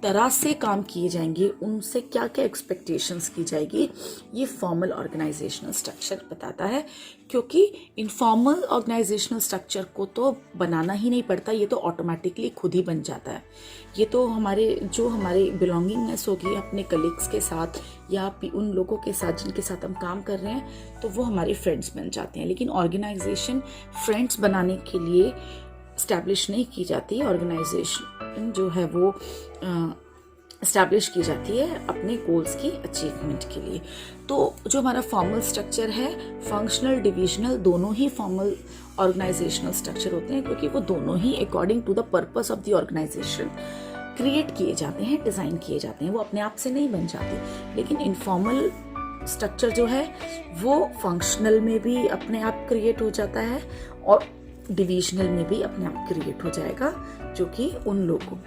A: तरह से काम किए जाएंगे, उनसे क्या क्या एक्सपेक्टेशंस की जाएगी, ये फॉर्मल ऑर्गेनाइजेशनल स्ट्रक्चर बताता है। क्योंकि इनफॉर्मल ऑर्गेनाइजेशनल स्ट्रक्चर को तो बनाना ही नहीं पड़ता, ये तो ऑटोमेटिकली खुद ही बन जाता है। ये तो हमारे बिलोंगिंगनेस होगी अपने कलीग्स के साथ या उन लोगों के साथ जिनके साथ हम काम कर रहे हैं, तो वो हमारे फ्रेंड्स बन जाते हैं। लेकिन ऑर्गेनाइजेशन फ्रेंड्स बनाने के लिए इस्टेब्लिश नहीं की जाती। ऑर्गेनाइजेशन जो है वो इस्टेब्लिश की जाती है अपने गोल्स की अचीवमेंट के लिए। तो जो हमारा फॉर्मल स्ट्रक्चर है, फंक्शनल डिविजनल दोनों ही फॉर्मल ऑर्गेनाइजेशनल स्ट्रक्चर होते हैं, क्योंकि वो दोनों ही according to the purpose of the organisation create किए जाते हैं, डिज़ाइन किए जाते हैं, वो अपने आप से नहीं बन जाते। लेकिन इनफॉर्मल स्ट्रक्चर जो है वो फंक्शनल में भी अपने आप क्रिएट हो जाता है और डिविजनल में भी अपने आप क्रिएट हो जाएगा, जो कि उन लोगों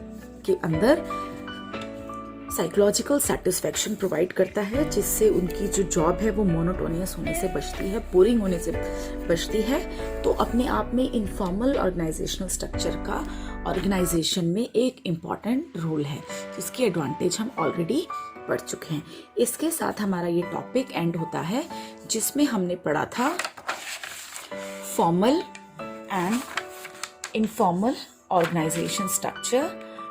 A: के अंदर साइकोलॉजिकल सेटिस्फैक्शन प्रोवाइड करता है, जिससे उनकी जो जॉब है वो मोनोटोनियस होने से बचती है, बोरिंग होने से बचती है। तो अपने आप में इनफॉर्मल ऑर्गेनाइजेशनल स्ट्रक्चर का ऑर्गेनाइजेशन में एक इम्पॉर्टेंट रोल है, जिसकी एडवांटेज हम ऑलरेडी पढ़ चुके हैं। इसके साथ हमारा ये टॉपिक एंड होता है, जिसमें हमने पढ़ा था formal and informal organization structure,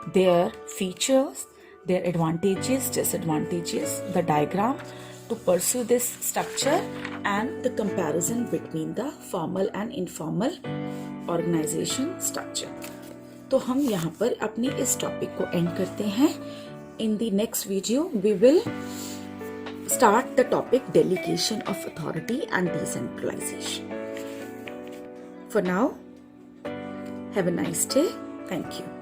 A: their features, their advantages, disadvantages, the diagram, to pursue this structure and the comparison between the formal and informal organization structure. तो हम यहाँ पर अपने इस टॉपिक को एंड करते हैं. In the next video, we will start the topic delegation of authority and decentralization. For now, have a nice day. Thank you.